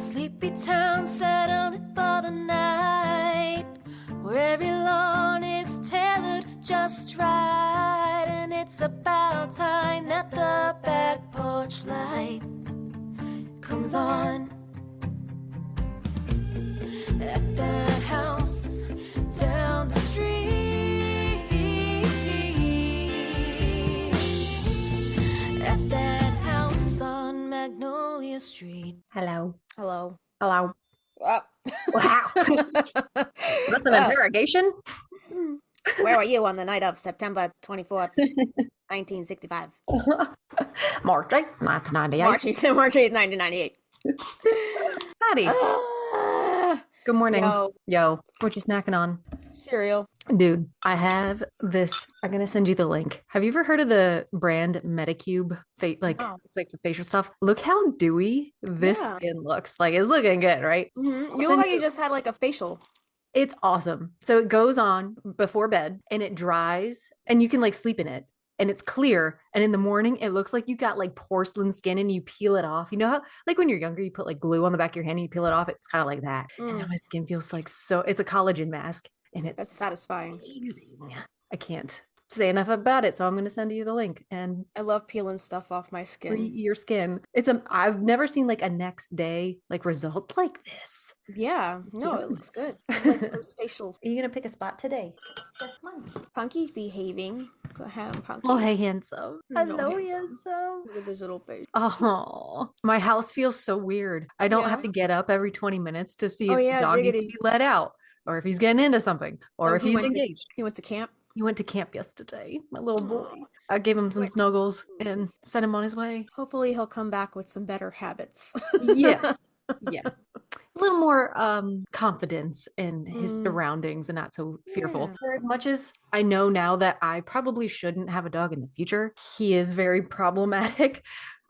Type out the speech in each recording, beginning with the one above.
Sleepy town settled for the night, where every lawn is tailored just right. And it's about time that the back porch light comes on. At that house down the street, at that house on Magnolia Street. Hello. Hello. Hello. Oh. Wow. That's an interrogation? Where were you on the night of September 24th, 1965? March 8th, 1998. March 8th, 1998. Howdy. Good morning. Yo. What you snacking on? Cereal. Dude, I have this. I'm going to send you the link. Have you ever heard of the brand Medicube? It's like the facial stuff. Look how dewy this skin looks. Like, it's looking good, right? Mm-hmm. You look like you just had like a facial. It's awesome. So it goes on before bed and it dries and you can like sleep in it. And it's clear. And in the morning, it looks like you got like porcelain skin and you peel it off. You know how, like when you're younger, you put like glue on the back of your hand and you peel it off? It's kind of like that. And now my skin feels like it's a collagen mask. And it's That's satisfying. amazing. I can't say enough about it. So I'm going to send you the link. And I love peeling stuff off my skin. Your skin. I've never seen like a next day like result like this. Yeah. No, it looks good. Like those facials. Are you going to pick a spot today? That's mine. Punky's behaving. Go ahead, Punky. Oh, hey, handsome. Hello, handsome. Look at his little face. Oh, my house feels so weird. I don't have to get up every 20 minutes to see if the dog needs to be let out or if he's getting into something or if he's engaged. He went to camp. He went to camp yesterday, my little boy. I gave him some snuggles and sent him on his way. Hopefully he'll come back with some better habits. Yeah. Yes. A little more confidence in his surroundings and not so fearful. Yeah. For as much as I know now that I probably shouldn't have a dog in the future, he is very problematic.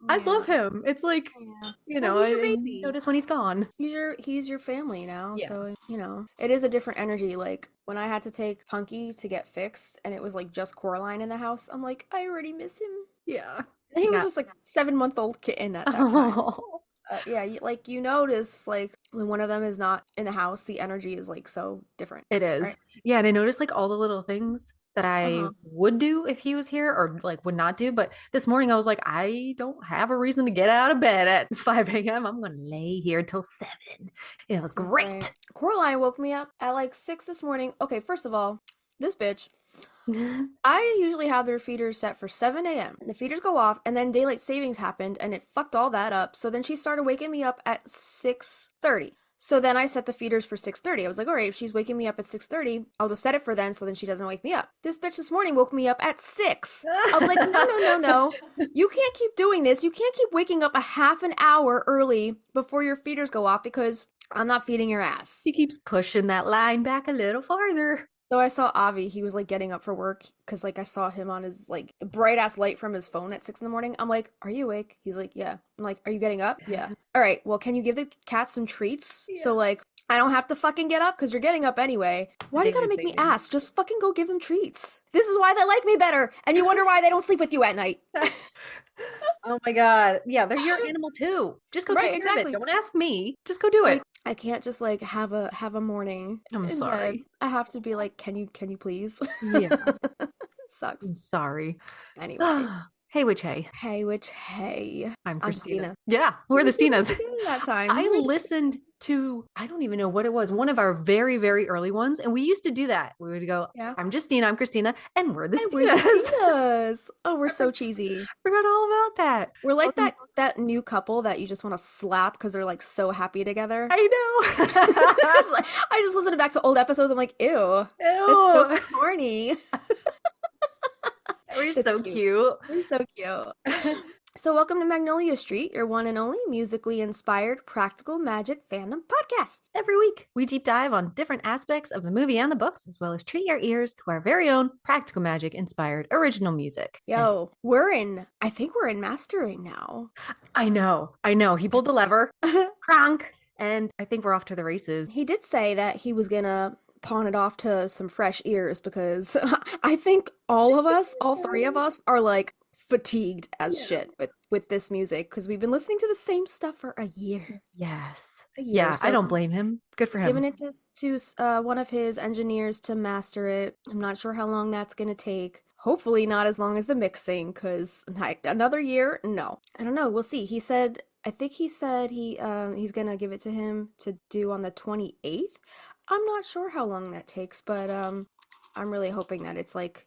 I love him. It's like, you know, he's your I baby. notice when he's gone. He's your family now. Yeah. So, you know, it is a different energy. Like when I had to take Punky to get fixed and it was like just Coraline in the house, I'm like, I already miss him. Yeah. And he was just like 7-month-old kitten at that time. Like you notice like when one of them is not in the house, the energy is like so different. It is. Right? Yeah. And I noticed like all the little things that I would do if he was here or like would not do. But this morning I was like, I don't have a reason to get out of bed at 5 a.m. I'm going to lay here till 7. And it was great. Right. Coraline woke me up at like 6 this morning. Okay, first of all, this bitch. I usually have their feeders set for 7 a.m. The feeders go off and then daylight savings happened and it fucked all that up. So then she started waking me up at 6:30. So then I set the feeders for 6:30. I was like, all right, if she's waking me up at 6:30, I'll just set it for then so then she doesn't wake me up. This bitch this morning woke me up at 6. I was like, no. You can't keep doing this. You can't keep waking up a half an hour early before your feeders go off because I'm not feeding your ass. He keeps pushing that line back a little farther. So I saw Avi, he was like getting up for work because like I saw him on his like bright ass light from his phone at 6 a.m. I'm like, are you awake? He's like, yeah. I'm like, are you getting up? Yeah. All right, well, can you give the cats some treats? Yeah. So like, I don't have to fucking get up because you're getting up anyway. Why do you gotta make me ask? Just fucking go give them treats. This is why they like me better. And you wonder why they don't sleep with you at night. Oh my God. Yeah, they're your animal too. Just go take care of it. Don't ask me. Just go do it. I can't just like have a morning. I'm sorry. I have to be like, can you please? Yeah. It sucks. I'm sorry. Anyway. Hey, Witchy. Hey, Witchy. I'm Christina. Yeah, we're the Stinas. That time. I listened to, I don't even know what it was, one of our very, very early ones. And we used to do that. We would go, I'm Justina, I'm Christina, and we're the Stinas. Oh, we're so cheesy. Forgot all about that. We're like that new couple that you just want to slap because they're like so happy together. I know. I just listened back to old episodes. I'm like, ew. It's so corny. We're so cute. We're so cute. So welcome to Magnolia Street, your one and only musically inspired practical magic fandom podcast. Every week, we deep dive on different aspects of the movie and the books, as well as treat your ears to our very own practical magic inspired original music. Yo, I think we're in mastering now. I know. He pulled the lever, cronk, and I think we're off to the races. He did say that he was gonna pawn it off to some fresh ears because I think all 3 of us are like fatigued as shit with this music because we've been listening to the same stuff for a year. Yes. A year. Yeah, I So don't blame him. Good for he's him. giving it to one of his engineers to master it. I'm not sure how long that's gonna take. Hopefully not as long as the mixing, because another year, no. I don't know. We'll see. He said, I think he said he's gonna give it to him to do on the 28th. I'm not sure how long that takes, but I'm really hoping that it's like,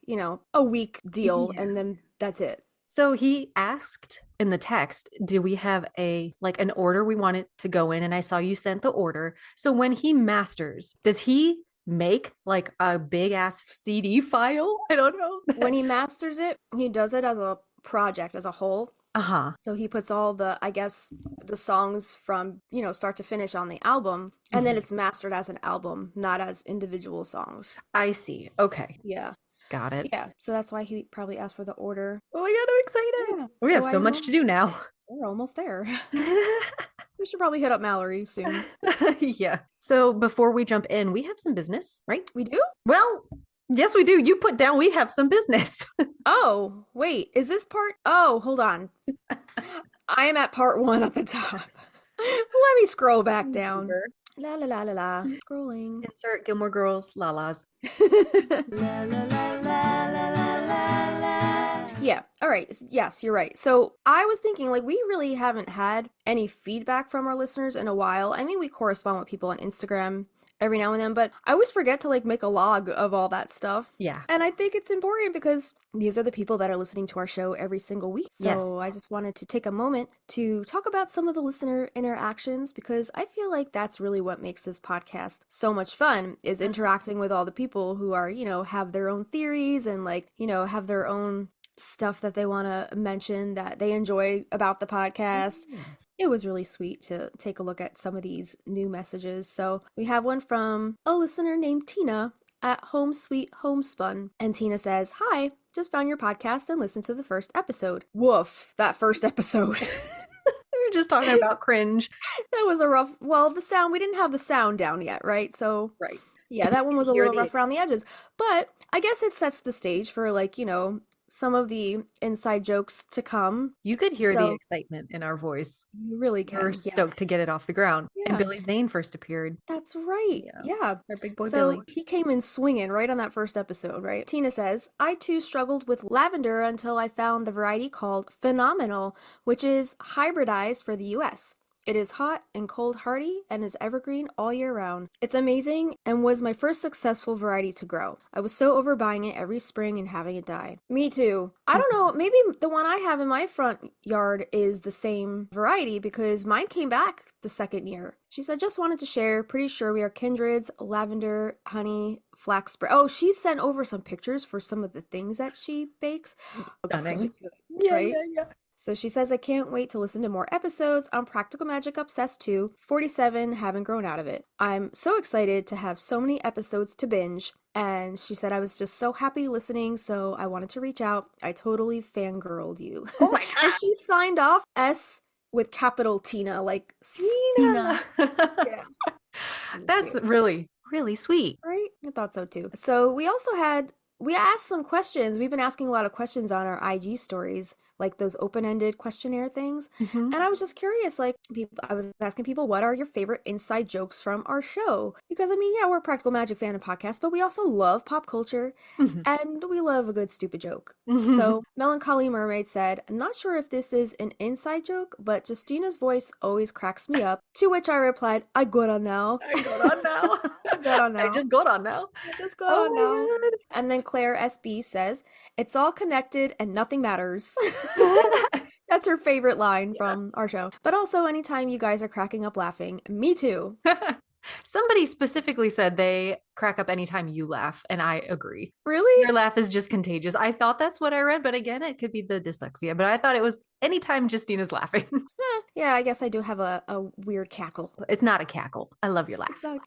a week deal Yeah. and then that's it. So he asked in the text, do we have an order we want it to go in? And I saw you sent the order. So when he masters, does he make like a big ass CD file? I don't know. When he masters it, he does it as a project as a whole. Uh-huh. So he puts all the, I guess, the songs from, start to finish on the album, and then Mhm. it's mastered as an album, not as individual songs. I see. Okay. Yeah. Got it. Yeah. So that's why he probably asked for the order. Oh my God, I'm excited. Yeah. We have So so I much to know do now. we're almost there. We should probably hit up Mallory soon. Yeah. So before we jump in, we have some business, right? We do? Well, yes, we do. You put down we have some business. Oh, wait. Is this part? Oh, hold on. I am at part one at the top. Let me scroll back down. Sure. La la la la la. Scrolling. Insert Gilmore Girls, Lala's. La la la la la la la la. Yeah. All right. Yes, you're right. So I was thinking, like, we really haven't had any feedback from our listeners in a while. I mean, we correspond with people on Instagram every now and then, but I always forget to like make a log of all that stuff. Yeah. And I think it's important because these are the people that are listening to our show every single week. So Yes. I just wanted to take a moment to talk about some of the listener interactions because I feel like that's really what makes this podcast so much fun is interacting with all the people who are, have their own theories and like, have their own stuff that they want to mention that they enjoy about the podcast. It was really sweet to take a look at some of these new messages. So we have one from a listener named Tina at Home Sweet Homespun. And Tina says, "Hi, just found your podcast and listened to the first episode." Woof, that first episode. We were just talking about cringe. That was a rough, the sound, we didn't have the sound down yet, right? So Right. yeah, that one was a Hear little the rough around the edges. But I guess it sets the stage for like, some of the inside jokes to come. You could hear the So excitement in our voice. you really We were can. Yeah. stoked to get it off the ground. And Yeah. Billy Zane first appeared. That's right. Yeah. Yeah. Our big boy So Billy. he came in swinging right on that first episode, right? Tina says, "I too struggled with lavender until I found the variety called Phenomenal, which is hybridized for the US. It is hot and cold hardy and is evergreen all year round. It's amazing and was my first successful variety to grow. I was so over buying it every spring and having it die." Me too. I don't know, maybe the one I have in my front yard is the same variety because mine came back the second year. She said, "Just wanted to share. Pretty sure we are kindreds. Lavender, honey, flax spread." Oh, she sent over some pictures for some of the things that she bakes. Stunning. Really good, Yeah, right? yeah. So she says, "I can't wait to listen to more episodes. I'm Practical Magic obsessed too. 47, haven't grown out of it. I'm so excited to have so many episodes to binge." And she said, "I was just so happy listening, so I wanted to reach out. I totally fangirled you." Oh my And God. she signed off S with capital Tina, like Stina. Yeah. That's really, really sweet. Right? I thought so too. So we asked some questions. We've been asking a lot of questions on our IG stories, like those open-ended questionnaire things. Mhm. And I was just curious, like I was asking people, what are your favorite inside jokes from our show? Because I mean, yeah, we're a Practical Magic fan and podcast, but we also love pop culture Mhm. and we love a good stupid joke. Mhm. So Melancholy Mermaid said, "I'm not sure if this is an inside joke, but Justina's voice always cracks me up." To which I replied, "I got on now." I got on now. I got on now. I just got on now. I just got Oh on my now. God. And then Claire SB says, "It's all connected and nothing matters." That's her favorite line from our show. But also, anytime you guys are cracking up laughing, me too. Somebody specifically said they crack up anytime you laugh, and I agree. Really? Your laugh is just contagious. I thought that's what I read, but again, it could be the dyslexia. But I thought it was anytime Justina's laughing. Yeah, I guess I do have a weird cackle. It's not a cackle. I love your laugh. All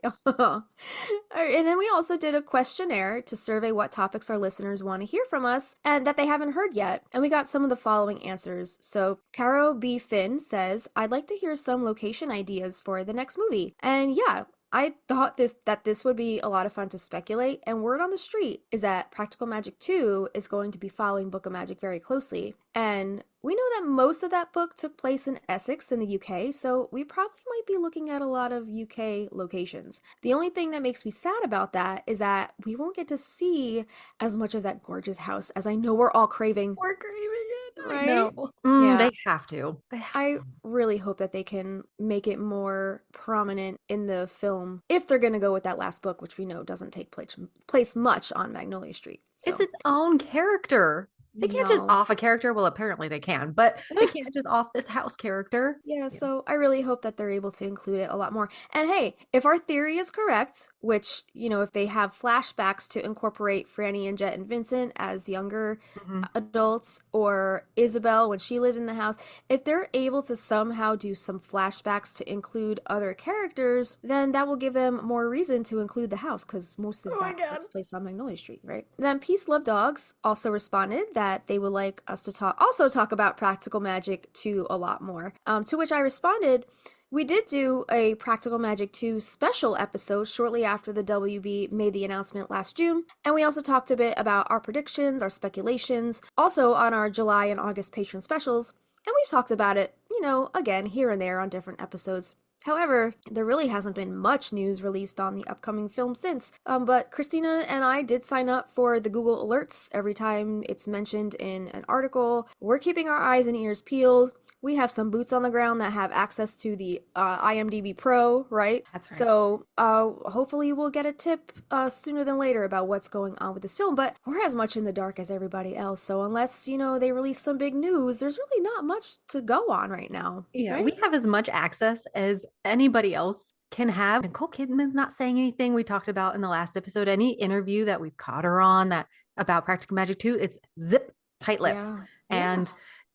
right, and then we also did a questionnaire to survey what topics our listeners want to hear from us and that they haven't heard yet. And we got some of the following answers. So Caro B. Finn says, "I'd like to hear some location ideas for the next movie." And yeah, I thought this would be a lot of fun to speculate, and word on the street is that Practical Magic 2 is going to be following Book of Magic very closely. And we know that most of that book took place in Essex in the UK, so we probably might be looking at a lot of UK locations. The only thing that makes me sad about that is that we won't get to see as much of that gorgeous house as I know we're all craving, We're craving it. I right? know. Yeah. They have to. They have I to. really hope that they can make it more prominent in the film if they're going to go with that last book, which we know doesn't take place much on Magnolia Street. It's So, its own character. They I can't just know. off a character. Well, apparently they can, but they can't just off this house character. Yeah, Yeah. so I really hope that they're able to include it a lot more. And hey, if our theory is correct, which, if they have flashbacks to incorporate Franny and Jet and Vincent as younger Mhm. adults, or Isabel when she lived in the house, if they're able to somehow do some flashbacks to include other characters, then that will give them more reason to include the house because most of Oh my that God. takes place on Magnolia Street, right? Then Peace Love Dogs also responded that they would like us to talk about practical magic too a lot more. To which I responded, we did do a Practical Magic 2 special episode shortly after the WB made the announcement last June, and we also talked a bit about our predictions, our speculations, also on our July and August patron specials, and we've talked about it, again, here and there on different episodes. However, there really hasn't been much news released on the upcoming film since. But Christina and I did sign up for the Google Alerts every time it's mentioned in an article. We're keeping our eyes and ears peeled. We have some boots on the ground that have access to the IMDb Pro, right? That's right. So hopefully we'll get a tip sooner than later about what's going on with this film. But we're as much in the dark as everybody else. So unless, they release some big news, there's really not much to go on right now, Yeah, right? we have as much access as anybody else can have. Nicole Kidman's not saying anything we talked about in the last episode. Any interview that we've caught her on that about Practical Magic 2, it's zip tight lip. Yeah. Yeah. And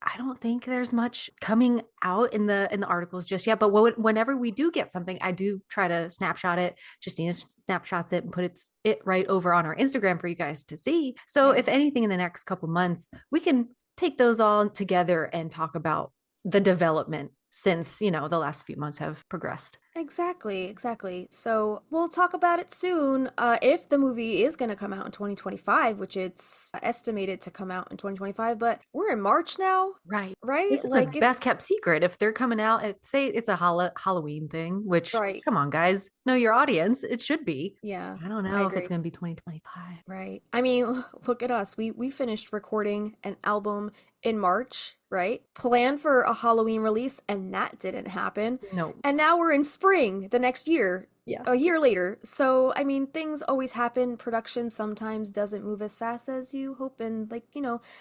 I don't think there's much coming out in the articles just yet. But whenever we do get something, I do try to snapshot it. Justina snapshots it and put it right over on our Instagram for you guys to see. So Yeah. if anything in the next couple months, we can take those all together and talk about the development since the last few months have progressed. Exactly, exactly. So we'll talk about it soon. If the movie is going to come out in 2025, which it's estimated to come out in 2025, but we're in March now, Right. right? This is a Like, if, best kept secret. If they're coming out, say it's a Halloween thing, which, right. come on, guys, know your audience. It should be. Yeah, I don't I know if it's agree. going to be 2025. Right. I mean, look at us. We finished recording an album in March, right? Planned for a Halloween release, and that didn't happen. No. And now we're in spring the next year, Yeah. a year later. So, I mean, things always happen. Production sometimes doesn't move as fast as you hope. And, like,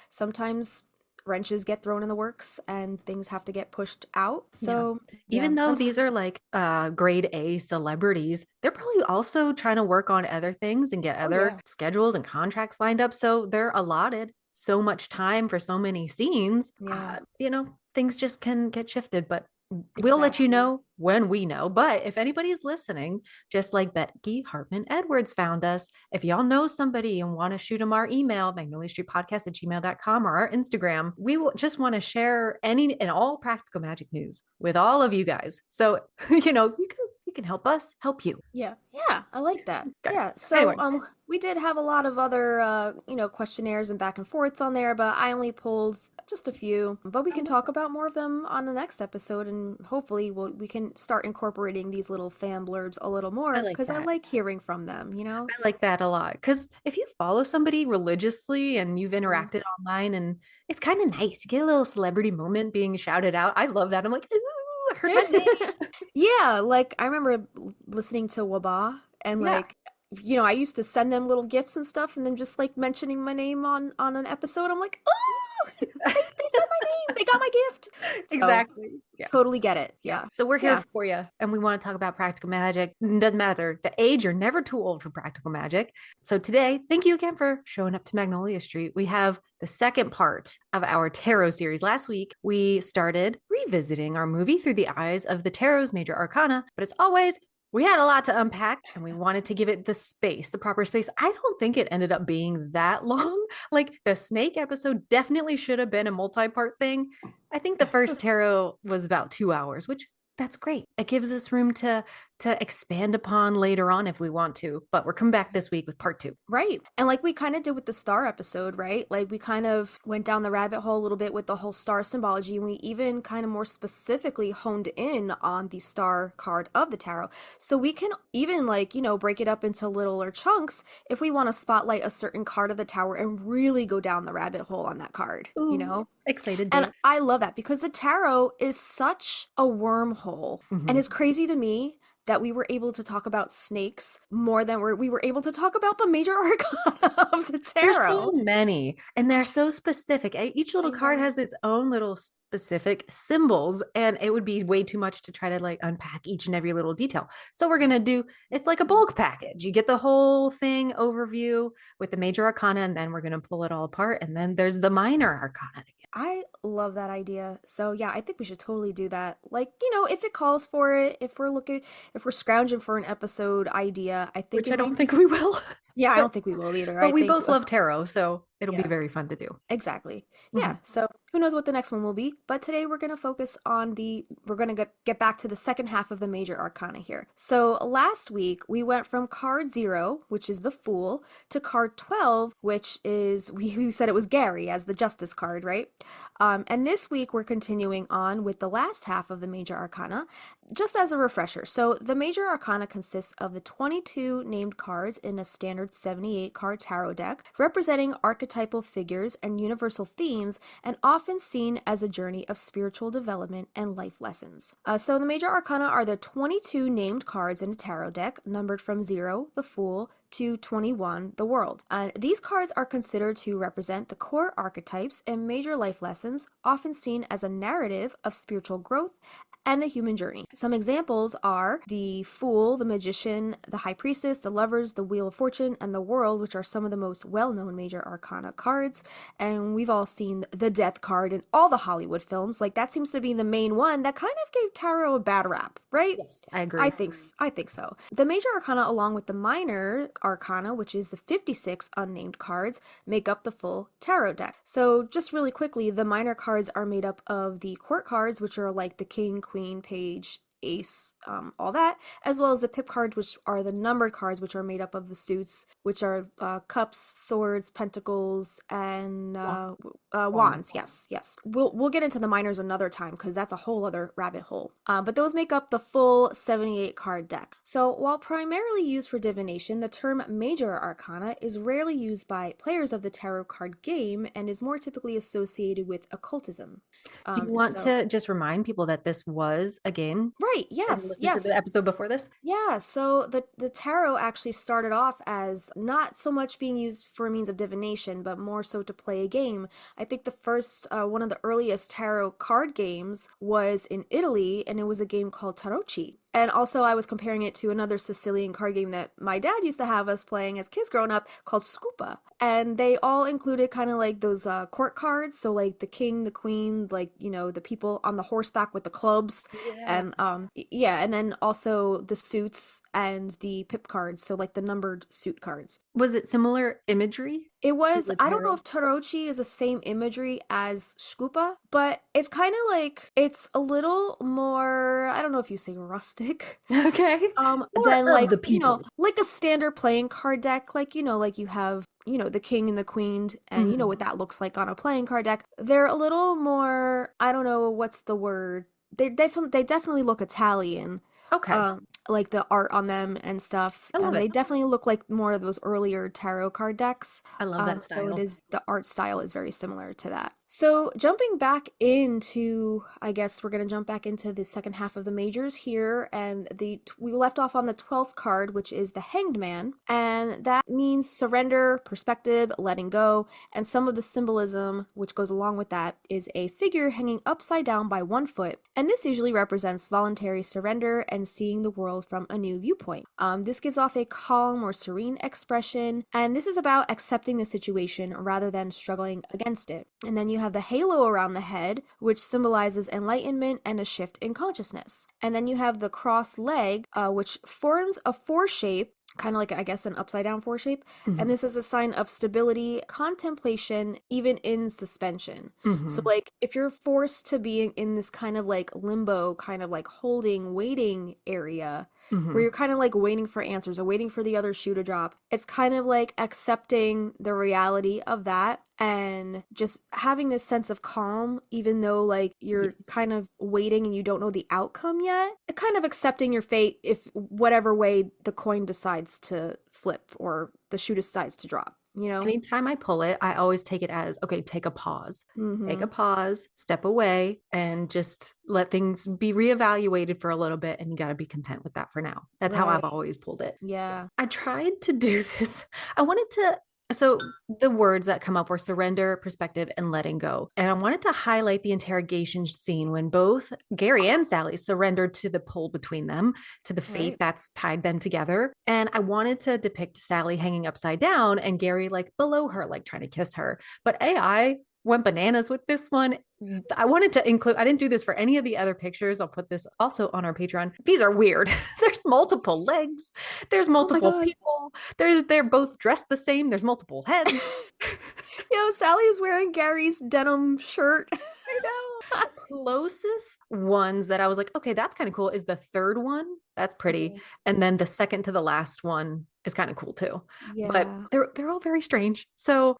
sometimes wrenches get thrown in the works and things have to get pushed out. Yeah. So, yeah, Even though that's, these are like grade A celebrities, they're probably also trying to work on other things and get oh, other yeah. schedules and contracts lined up. So they're allotted so much time for so many scenes. Yeah, Things just can get shifted, but we'll let you exactly. know when we know. But if anybody's listening, just like Becky Hartman Edwards found us, if y'all know somebody and want to shoot them our email, magnoliastreetpodcast@gmail.com, or our Instagram, we will just want to share any and all practical magic news with all of you guys. So, you can help us help you. Yeah, yeah, I like that. Okay. Yeah, so Anyway, we did have a lot of other questionnaires and back and forths on there, but I only pulled just a few. But we can talk about more of them on the next episode, and hopefully we can start incorporating these little fan blurbs a little I more like because I that. like hearing from them. I like that a lot because if you follow somebody religiously and you've Yeah. interacted online, and it's kind of nice, you get a little celebrity moment being shouted out. I love that. I'm like, ooh, I heard my name. Yeah, like I remember listening to Waba and Yeah, like I used to send them little gifts and stuff and then just like mentioning my name on an episode. I'm like, "Oh, they said my name. They got my gift." So, exactly. Yeah. totally get it. Yeah. Yeah. So we're here Yeah. for you and we want to talk about practical magic. It doesn't matter the age, you're never too old for practical magic. So today, thank you again for showing up to Magnolia Street. We have the second part of our tarot series. Last week, we started revisiting our movie through the eyes of the tarot's major arcana, but as always, we had a lot to unpack and we wanted to give it the proper space. I don't think it ended up being that long. Like the snake episode definitely should have been a multi-part thing. I think the first tarot was about 2 hours, which that's great. It gives us room to to expand upon later on if we want to. But we're coming back this week with part 2. Right. And like we kind of did with the star episode, right? Like we kind of went down the rabbit hole a little bit with the whole star symbology, and we even kind of more specifically honed in on the star card of the tarot. So we can even like, break it up into littler chunks if we want to spotlight a certain card of the tower and really go down the rabbit hole on that card, Ooh, excited to And it. I love that because the tarot is such a wormhole. And Mhm. it's crazy to me that we were able to talk about snakes more than we were able to talk about the major arcana of the There's so tarot. many, and they're so specific. Each little I card know. has its own little specific symbols, and it would be way too much to try to like unpack each and every little detail. So we're gonna do it's like a bulk package. You get the whole thing overview with the major arcana, and then we're gonna pull it all apart. And then there's the minor arcana. I love that idea. So yeah, I think we should totally do that. Like, if it calls for it, if we're scrounging for an episode idea, I think Which it I don't might think be. we will. Yeah, I but don't think we will either. but I we think both love tarot, so it'll be yeah. very fun to do. Exactly. Mhm. Yeah. So who knows what the next one will be? But today we're going to focus on we're going to get back to the second half of the major arcana here. So last week we went from card 0, which is the Fool, to card 12, which is, we said it was Gary as the Justice card, right? And this week we're continuing on with the last half of the major arcana. Just as a refresher, so the major arcana consists of the 22 named cards in a standard 78 card tarot deck, representing archetypal figures and universal themes, and often seen as a journey of spiritual development and life lessons. So the major arcana are the 22 named cards in a tarot deck, numbered from 0, the Fool, to 21, the World. These cards are considered to represent the core archetypes and major life lessons, often seen as a narrative of spiritual growth and the human journey. Some examples are the Fool, the Magician, the High Priestess, the Lovers, the Wheel of Fortune, and the World, which are some of the most well-known major arcana cards. And we've all seen the Death card in all the Hollywood films. Like that seems to be the main one that kind of gave tarot a bad rap, right? Yes, I I agree. think I think so. The major arcana, along with the minor arcana, which is the 56 unnamed cards, make up the full tarot deck. So just really quickly, the minor cards are made up of the court cards, which are like the king, queen, page, ace, all that, as well as the pip cards, which are the numbered cards, which are made up of the suits, which are cups, swords, pentacles, and wands. Yes, yes. We'll get into the minors another time because that's a whole other rabbit hole. But those make up the full 78 card deck. So while primarily used for divination, the term major arcana is rarely used by players of the tarot card game and is more typically associated with occultism. Do you want So to just remind people that this was a game right, and yes, listen to the yes. episode before this? Yeah, so the tarot actually started off as not so much being used for a means of divination, but more so to play a game. I think the first, one of the earliest tarot card games was in Italy, and it was a game called Tarocchi. And also, I was comparing it to another Sicilian card game that my dad used to have us playing as kids growing up called Scupa. And they all included kind of like those court cards. So, like the king, the queen, like, the people on the horseback with the clubs. Yeah. And yeah, and then also the suits and the pip cards. So, like the numbered suit cards. Was it similar imagery It to was, the I don't know tarot? if Tarochi is the same imagery as Scupa, but it's kind of like, it's a little more, I don't know if you say rustic, Okay. than More of like, the people. like a standard playing card deck, like, like you have, the king and the queen, and you know Mhm. what that looks like on a playing card deck. They're a little more, I don't know what's the word. They definitely look Italian, Okay. like the art on them and stuff, I love and it. they definitely look like more of those earlier tarot card decks. I love that So it style. is, the art style is very similar to that. So jumping back into, I guess we're gonna jump back into the second half of the majors here, and we left off on the 12th card, which is the Hanged Man, and that means surrender, perspective, letting go, and some of the symbolism which goes along with that is a figure hanging upside down by one foot, and this usually represents voluntary surrender and seeing the world from a new viewpoint. This gives off a calm or serene expression, and this is about accepting the situation rather than struggling against it. And then you have the halo around the head, which symbolizes enlightenment and a shift in consciousness. And then you have the cross leg, which forms a four shape kind of like, I guess, an upside down four shape. And Mhm. this is a sign of stability, contemplation, even in suspension. So, Mhm. like, if you're forced to be in this kind of like limbo, kind of like holding, waiting area, where Mhm. you're kind of like waiting for answers or waiting for the other shoe to drop, it's kind of like accepting the reality of that and just having this sense of calm, even though like you're Yes. kind of waiting and you don't know the outcome yet. Kind of accepting your fate if whatever way the coin decides to flip or the shoe decides to drop, you know? Anytime I pull it, I always take it as, okay, take a pause. Take Mm-hmm. a pause, step away, and just let things be reevaluated for a little bit. And you got to be content with that for now. That's how I've Right. always pulled it. Yeah. I tried to do this. I wanted to, so the words that come up were surrender, perspective, and letting go. And I wanted to highlight the interrogation scene when both Gary and Sally surrendered to the pull between them, to the fate Right. that's tied them together. And I wanted to depict Sally hanging upside down and Gary like below her, like trying to kiss her. But AI went bananas with this one. I wanted to include, I didn't do this for any of the other pictures. I'll put this also on our Patreon. These are weird. There's multiple legs, there's Oh my multiple God. people, they're both dressed the same, there's multiple heads. Sally is wearing Gary's denim shirt. I know. The closest ones that I was like, okay, that's kind of cool is the third one. That's pretty. Okay. And then the second to the last one is kind of cool too. But Yeah. they're all very strange. So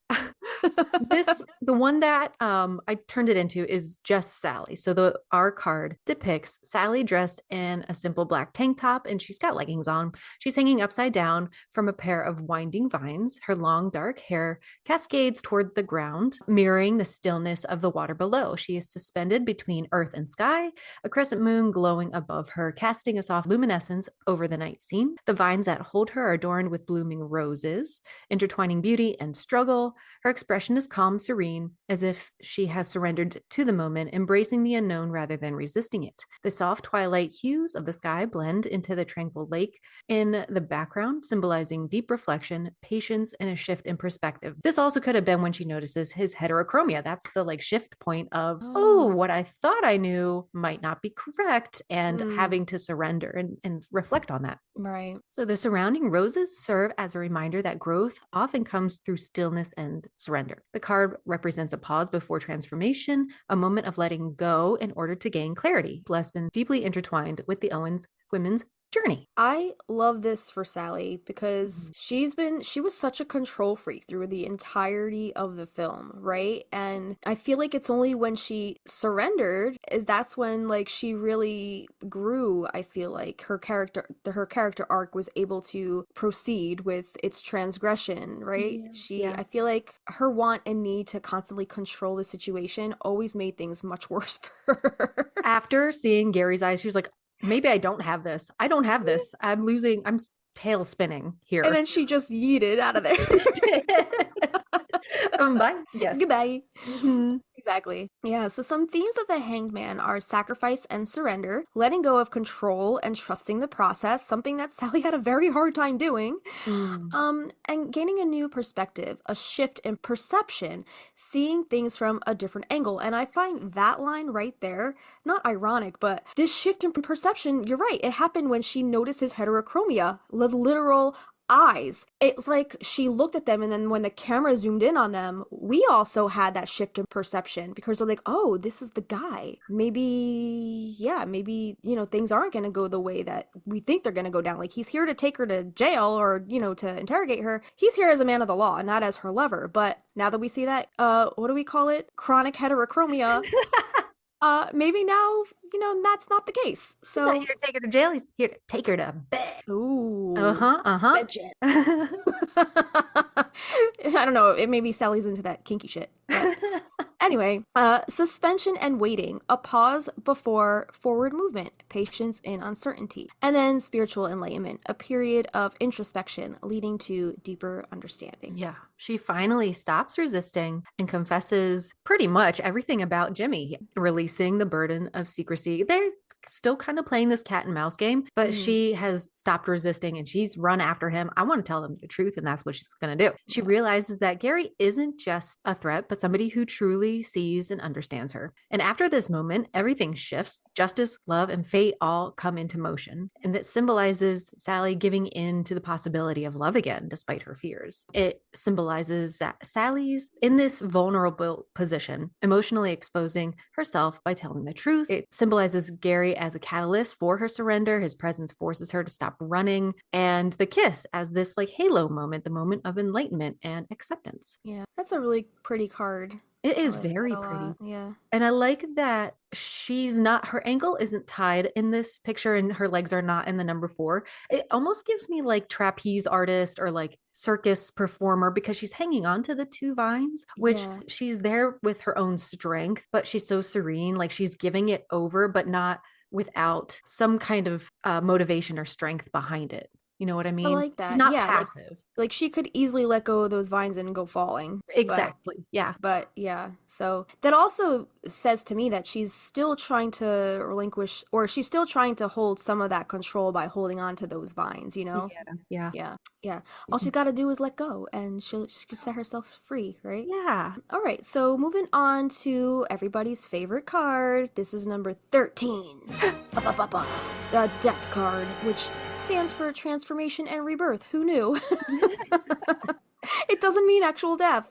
this the one that I turned it into is just Sally. So the our card depicts Sally dressed in a simple black tank top and she's got leggings on. She's hanging upside down from a pair of winding vines. Her long dark hair cascades toward the ground, mirroring the stillness of the water below. She is suspended between earth and sky, a crescent moon glowing above her, casting a soft luminescence over the night scene. The vines that hold her are adorned with blooming roses, intertwining beauty and struggle. Her expression is calm, serene, as if she has surrendered to the moment, embracing the unknown rather than resisting it. The soft twilight hues of the sky blend into the tranquil lake in the background, symbolizing deep reflection, patience, and a shift in perspective. This also could have been when she notices his heterochromia. That's the like shift point of, oh, Oh. what I thought I knew might not be correct, and Mm. having to surrender and reflect on that. Right. So the surrounding roses serve as a reminder that growth often comes through stillness and surrender. The card represents a pause before transformation, a moment of letting go in order to gain clarity, lesson deeply intertwined with the Owens women's journey. I love this for Sally because Mhm. she was such a control freak through the entirety of the film, right? And I feel like it's only when she surrendered is that's when like she really grew. I feel like her character arc was able to proceed with its transgression, right? Yeah. Yeah. I feel like her want and need to constantly control the situation always made things much worse for her. After seeing Gary's eyes, she was like, maybe I don't have this. I don't have this. I'm losing. I'm tail spinning And here. then she just yeeted out of there. She did. Bye. Yes. Goodbye. Mhm. Exactly. Yeah, so some themes of the Hanged Man are sacrifice and surrender, letting go of control and trusting the process, something that Sally had a very hard time doing, Mm. and gaining a new perspective, a shift in perception, seeing things from a different angle. And I find that line right there not ironic, but this shift in perception, you're right, it happened when she noticed his heterochromia, the literal eyes. It's like she looked at them, and then when the camera zoomed in on them, we also had that shift in perception because we're like, oh, this is the guy. Maybe, yeah, maybe, things aren't going to go the way that we think they're going to go down. Like, he's here to take her to jail or, to interrogate her. He's here as a man of the law, not as her lover. But now that we see that, what do we call it? Chronic heterochromia. Maybe now, that's not the case. He's not So, here to take her to jail. He's here to take her to bed. ooh, Uh-huh. Uh-huh. bed I don't know. It maybe Sally's into that kinky shit. But anyway, suspension and waiting, a pause before forward movement, patience in uncertainty, and then spiritual enlightenment, a period of introspection leading to deeper understanding. Yeah. She finally stops resisting and confesses pretty much everything about Jimmy, releasing the burden of secrecy. They're still kind of playing this cat and mouse game, but Mhm. she has stopped resisting and she's run after him. I want to tell them the truth, and that's what she's going to do. She Yeah. realizes that Gary isn't just a threat, but somebody who truly sees and understands her. And after this moment, everything shifts. Justice, love, and fate all come into motion. And that symbolizes Sally giving in to the possibility of love again, despite her fears. It symbolizes that Sally's in this vulnerable position, emotionally exposing herself by telling the truth. It symbolizes Gary as a catalyst for her surrender. His presence forces her to stop running. And the kiss as this like halo moment, the moment of enlightenment and acceptance. Yeah. That's a really pretty card. It I is like that very a lot. pretty. Yeah. And I like that she's not, her ankle isn't tied in this picture and her legs are not in the number 4. It almost gives me like trapeze artist or like circus performer because she's hanging on to the 2 vines, which Yeah. she's there with her own strength, but she's so serene. Like she's giving it over, but not without some kind of motivation or strength behind it. You know what I I mean? like She's that. not Yeah, passive. like she could easily let go of those vines and go falling, Exactly. Yeah. but yeah. So that also says to me that she's still trying to relinquish, or she's still trying to hold some of that control by holding on to those vines, you know? Yeah. Yeah. Yeah. Yeah. All she's got to do is let go and she can set herself free, right? Yeah. All right. So moving on to everybody's favorite card. This is number 13. Ba-ba-ba-ba. The Death card, which stands for transformation and rebirth. Who knew? It doesn't mean actual death.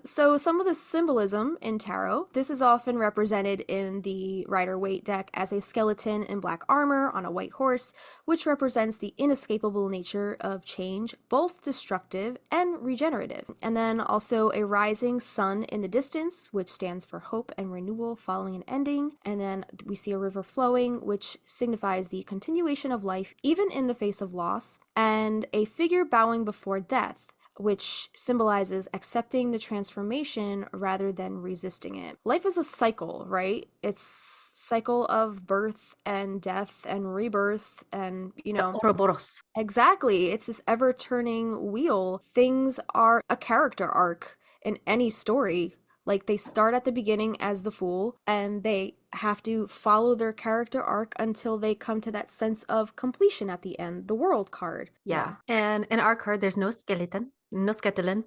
So some of the symbolism in tarot, this is often represented in the Rider-Waite deck as a skeleton in black armor on a white horse, which represents the inescapable nature of change, both destructive and regenerative. And then also a rising sun in the distance, which stands for hope and renewal following an ending. And then we see a river flowing, which signifies the continuation of life even in the face of loss, and a figure bowing before death, which symbolizes accepting the transformation rather than resisting it. Life is a cycle, right? It's cycle of birth and death and rebirth and, The Ouroboros. exactly. It's this ever-turning wheel. Things are a character arc in any story. Like they start at the beginning as the fool and they have to follow their character arc until they come to that sense of completion at the end. The world card. Yeah. And in our card, there's no skeleton, no skeleton.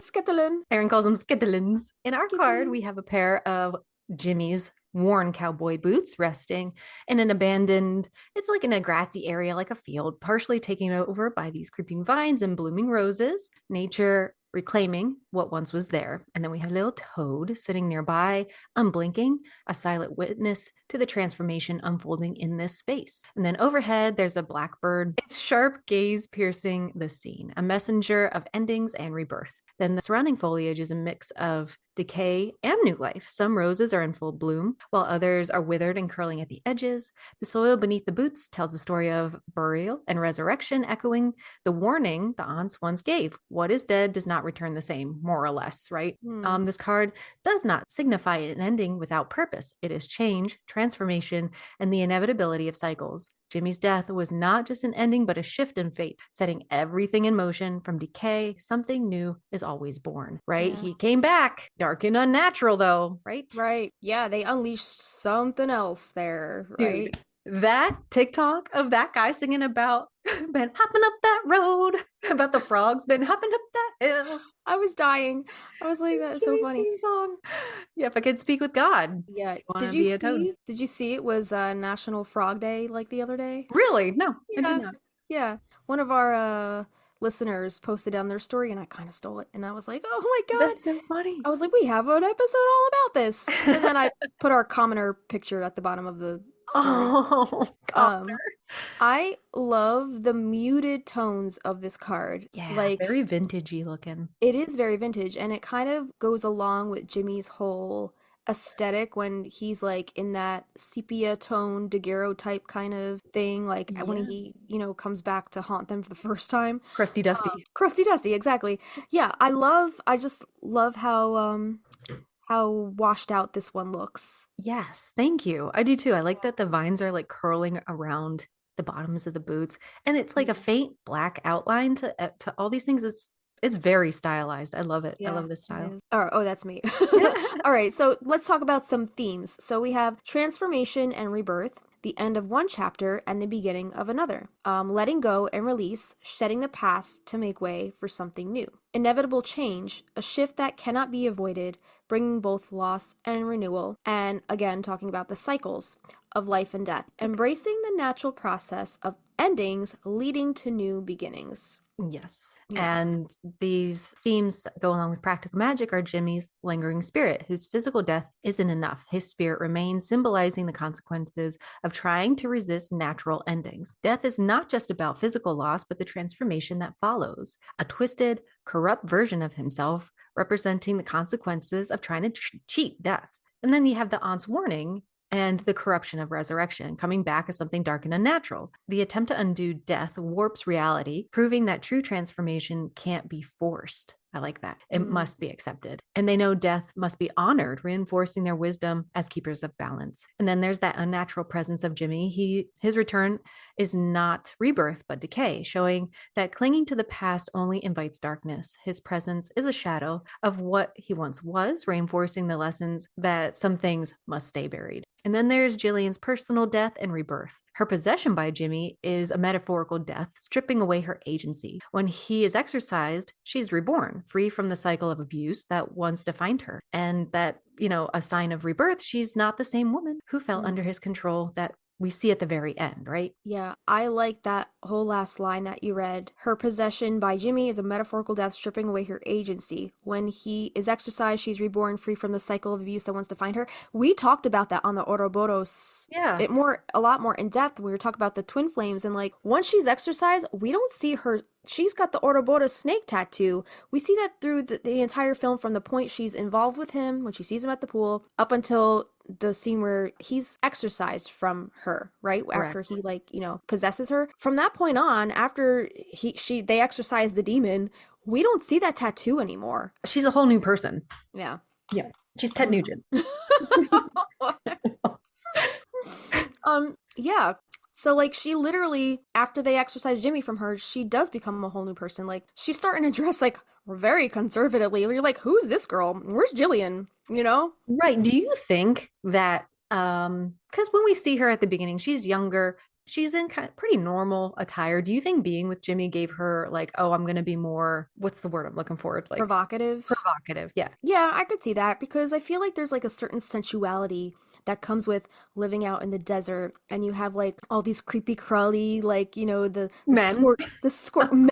Sketelin. Aaron calls them skeletons. In our card, we have a pair of Jimmy's worn cowboy boots resting in an abandoned, it's like in a grassy area, like a field, partially taken over by these creeping vines and blooming roses. Nature reclaiming what once was there. And then we have little Toad sitting nearby, unblinking, a silent witness to the transformation unfolding in this space. And then overhead, there's a blackbird, its sharp gaze piercing the scene, a messenger of endings and rebirth. Then the surrounding foliage is a mix of decay and new life. Some roses are in full bloom, while others are withered and curling at the edges. The soil beneath the boots tells a story of burial and resurrection, echoing the warning the aunts once gave. What is dead does not return the same, more or less, right? This card does not signify an ending without purpose. It is change, transformation, and the inevitability of cycles. Jimmy's death was not just an ending, but a shift in fate, setting everything in motion. From decay, something new is always born, right? Yeah. He came back, dark and unnatural, though, right? Right. Yeah, they unleashed something else there, Dude, right? that TikTok of that guy singing about been hopping up that road, about the frogs been hopping up that hill. I was dying. I was like, that is so Jimmy's funny. theme song. Yeah, if I could speak with God, Yeah. you want to be a toad. Did you see it was National Frog Day like the other day? Really? No, I did Yeah. not. Yeah. One of our listeners posted on their story and I kind of stole it and I was like, "Oh my God." That's so funny. I was like, "We have an episode all about this." And then I put our commoner picture at the bottom of the story. Oh, God. I love the muted tones of this card. Yeah, Like very vintagey looking. it is very vintage and it kind of goes along with Jimmy's whole aesthetic when he's like in that sepia tone daguerreotype kind of thing, like when Yeah. he, comes back to haunt them for the first time. Crusty Dusty. Crusty Dusty, exactly. Yeah, I just love how washed out this one looks. Yes, thank you. I do too. I like that the vines are like curling around the bottoms of the boots, and it's like a faint black outline to all these things. It's it's very stylized. I love it. I Yeah, love this it style. is. Oh, that's me. All right, so let's talk about some themes. So we have transformation and rebirth, the end of one chapter and the beginning of another. Letting go and release, shedding the past to make way for something new. Inevitable change, a shift that cannot be avoided, bringing both loss and renewal. And again, talking about the cycles of life and death. Okay. Embracing the natural process of endings leading to new beginnings. Yes. Yeah. And these themes that go along with practical magic are Jimmy's lingering spirit. His physical death isn't enough. His spirit remains, symbolizing the consequences of trying to resist natural endings. Death is not just about physical loss, but the transformation that follows. A twisted, corrupt version of himself, representing the consequences of trying to cheat death. And then you have the aunt's warning and the corruption of resurrection, coming back as something dark and unnatural. The attempt to undo death warps reality, proving that true transformation can't be forced. I like that. It must be accepted. And they know death must be honored, reinforcing their wisdom as keepers of balance. And then there's that unnatural presence of Jimmy. His return is not rebirth, but decay, showing that clinging to the past only invites darkness. His presence is a shadow of what he once was, reinforcing the lessons that some things must stay buried. And then there's Gillian's personal death and rebirth. Her possession by Jimmy is a metaphorical death, stripping away her agency. When he is exorcised, she's reborn, free from the cycle of abuse that once defined her. And that, a sign of rebirth, she's not the same woman who fell under his control that we see at the very end, right? Yeah, I like that whole last line that you read. Her possession by Jimmy is a metaphorical death stripping away her agency. When he is exorcised, she's reborn free from the cycle of abuse that once defined her. We talked about that on the Ouroboros. Yeah. A lot more in depth. We were talking about the twin flames, and like once she's exorcised, we don't see her. She's got the Ouroboros snake tattoo. We see that through the entire film, from the point she's involved with him when she sees him at the pool up until the scene where he's exorcised from her, right? Correct. After he possesses her. From that point on, after they exorcise the demon, we don't see that tattoo anymore. She's a whole new person. Yeah. Yeah. She's Ted Nugent. Yeah. So, like, she literally, after they exorcise Jimmy from her, she does become a whole new person. Like, she's starting to dress, like, very conservatively. You're like, who's this girl? Where's Gillian? Right. Do you think that, because when we see her at the beginning, she's younger, she's in kind of pretty normal attire. Do you think being with Jimmy gave her, like, oh, I'm going to be more, what's the word I'm looking for? Like, provocative? Provocative, yeah. Yeah, I could see that, because I feel like there's, like, a certain sensuality that comes with living out in the desert, and you have like all these creepy crawly, like, the Men.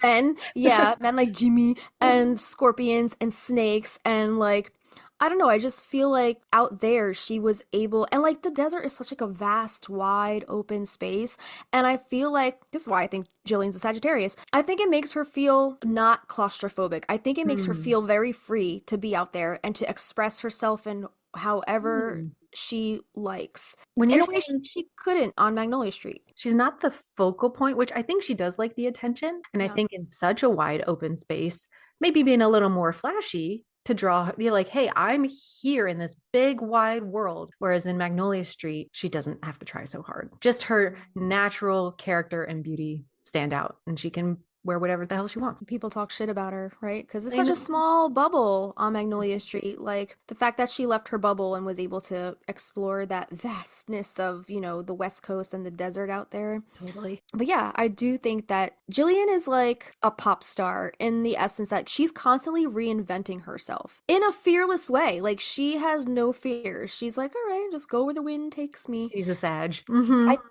Men, yeah, men like Jimmy, and scorpions and snakes, and like, I don't know, I just feel like out there she was able, and like the desert is such like a vast, wide open space, and I feel like this is why I think Jillian's a Sagittarius. I think it makes her feel not claustrophobic. I think it makes her feel very free to be out there and to express herself in however she likes. When in you're a way saying she couldn't on Magnolia Street. she's not the focal point, which I think she does like the attention. And I think in such a wide open space, maybe being a little more flashy to draw, you're like, hey, I'm here in this big wide world. Whereas in Magnolia Street, she doesn't have to try so hard. Just her natural character and beauty stand out, and she can wear whatever the hell she wants. People talk shit about her, right? Because it's such a small bubble on Magnolia Street. Like, the fact that she left her bubble and was able to explore that vastness of, the West Coast and the desert out there. Totally. But yeah, I do think that Gillian is like a pop star in the essence that she's constantly reinventing herself in a fearless way. Like, she has no fear. She's like, all right, just go where the wind takes me. She's a Sag.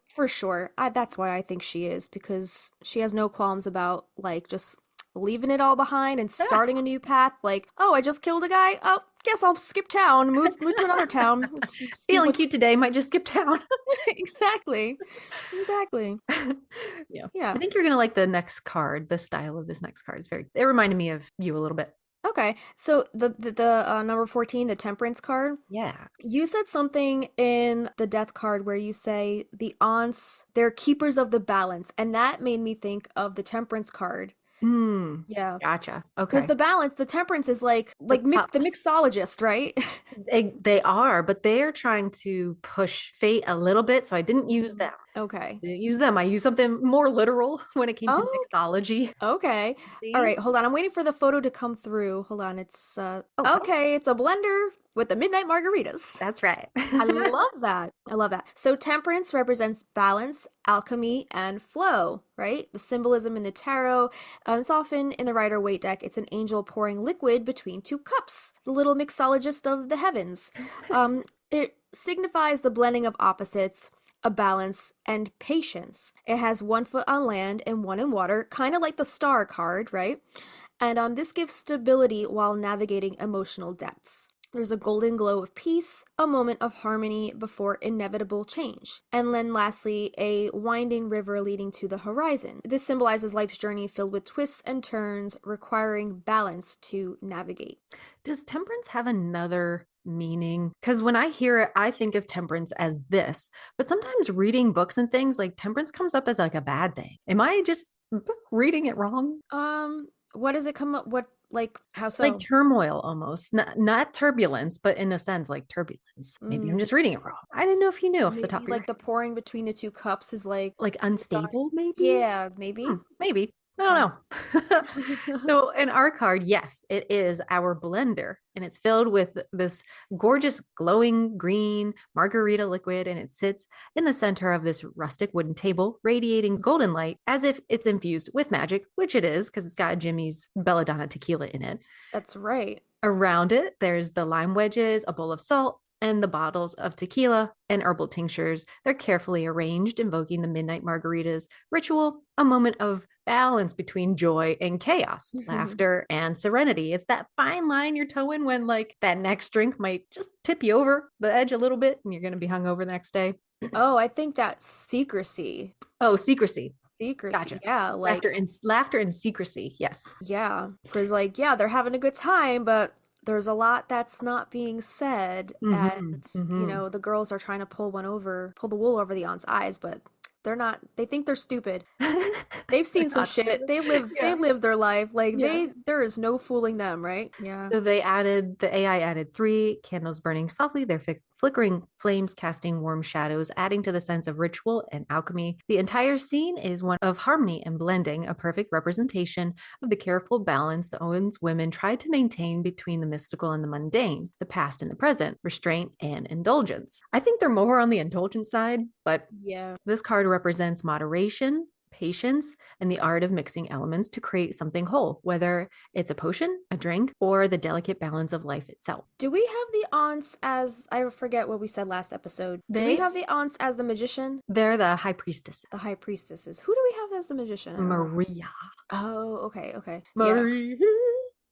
For sure. That's why I think she is, because she has no qualms about like just leaving it all behind and starting a new path. Like, oh, I just killed a guy. Oh, guess I'll skip town, move to another town. Feeling cute today, might just skip town. Exactly. Yeah. I think you're gonna like the next card. The style of this next card is it reminded me of you a little bit. Okay, so the number 14, the Temperance card. Yeah. You said something in the Death card where you say the aunts, they're keepers of the balance, and that made me think of the Temperance card. Yeah. Gotcha. Okay. Because the Temperance is like the mixologist, right? They are, but they are trying to push fate a little bit, so I didn't use them. Okay. I didn't use them. I used something more literal when it came to Oh, mixology. okay. All See? right, hold on. I'm waiting for the photo to come through. Hold on. It's Oh, okay, it's a blender with the midnight margaritas. that's right. I love that. I love that. So temperance represents balance, alchemy, and flow, right? The symbolism in the tarot, it's often in the Rider-Waite deck. It's an angel pouring liquid between two cups, the little mixologist of the heavens. It signifies the blending of opposites, a balance, and patience. It has one foot on land and one in water, kind of like the star card, right? And this gives stability while navigating emotional depths. There's a golden glow of peace, a moment of harmony before inevitable change. And then lastly, a winding river leading to the horizon. This symbolizes life's journey filled with twists and turns, requiring balance to navigate. Does temperance have another meaning? Because when I hear it, I think of temperance as this. But sometimes reading books and things like temperance comes up as like a bad thing. Am I just reading it wrong? What does it come up? What, like, how Like so? turmoil almost, not turbulence, but in a sense like turbulence. Maybe I'm Mm, just reading it wrong. I didn't know if you knew off the top maybe of your like head. the pouring between the two cups is Like based on, unstable, maybe? yeah, maybe. Maybe. I Uh, don't know. So, in our card, yes, it is our blender, and it's filled with this gorgeous glowing green margarita liquid, and it sits in the center of this rustic wooden table, radiating golden light as if it's infused with magic, which it is because it's got Jimmy's Belladonna tequila in it. That's right. Around it, there's the lime wedges, a bowl of salt, and the bottles of tequila and herbal tinctures. They're carefully arranged, invoking the midnight margaritas ritual, a moment of balance between joy and chaos, laughter and serenity. It's that fine line you're towing when, like, that next drink might just tip you over the edge a little bit and you're going to be hungover the next day. Oh, I think that secrecy. Oh, secrecy. Secrecy. Gotcha. Yeah, like, Laughter and secrecy. Yes. yeah. Because, like, yeah, they're having a good time, but there's a lot that's not being said. And, Mm-hmm. Mm-hmm. the girls are trying to pull the wool over the aunt's eyes, but they're not, they think they're stupid. They've They're seen some not shit. stupid. They Yeah. live their life. Like, Yeah. there is no fooling them, right? Yeah. So the AI added 3 candles burning softly, their flickering flames casting warm shadows, adding to the sense of ritual and alchemy. The entire scene is one of harmony and blending, a perfect representation of the careful balance the Owens women tried to maintain between the mystical and the mundane, the past and the present, restraint and indulgence. I think they're more on the indulgent side, but Yeah. this card represents moderation, patience, and the art of mixing elements to create something whole, whether it's a potion, a drink, or the delicate balance of life itself. Do we have the aunts as, I forget what we said last episode. Do we They have the aunts as the magician? they're the high priestesses. The high priestesses. Who do we have as the magician? I don't remember. Maria. Oh, okay, okay. Yeah. Maria.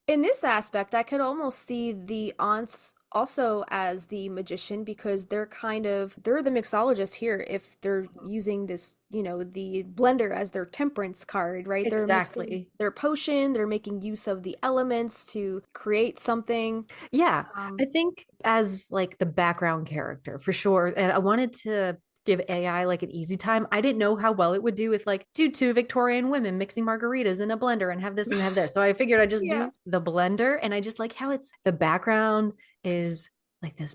In this aspect, I could almost see the aunts also as the magician because they're the mixologist here if they're using this, the blender as their temperance card, right? They're mixing Exactly. their potion, they're making use of the elements to create something. Yeah, I Um, think as like the background character for sure. And I wanted to give AI like an easy time. I didn't know how well it would do with like do 2 Victorian women mixing margaritas in a blender and have this and have this. So I figured I'd just yeah. do the blender, and I just like how it's the background is like this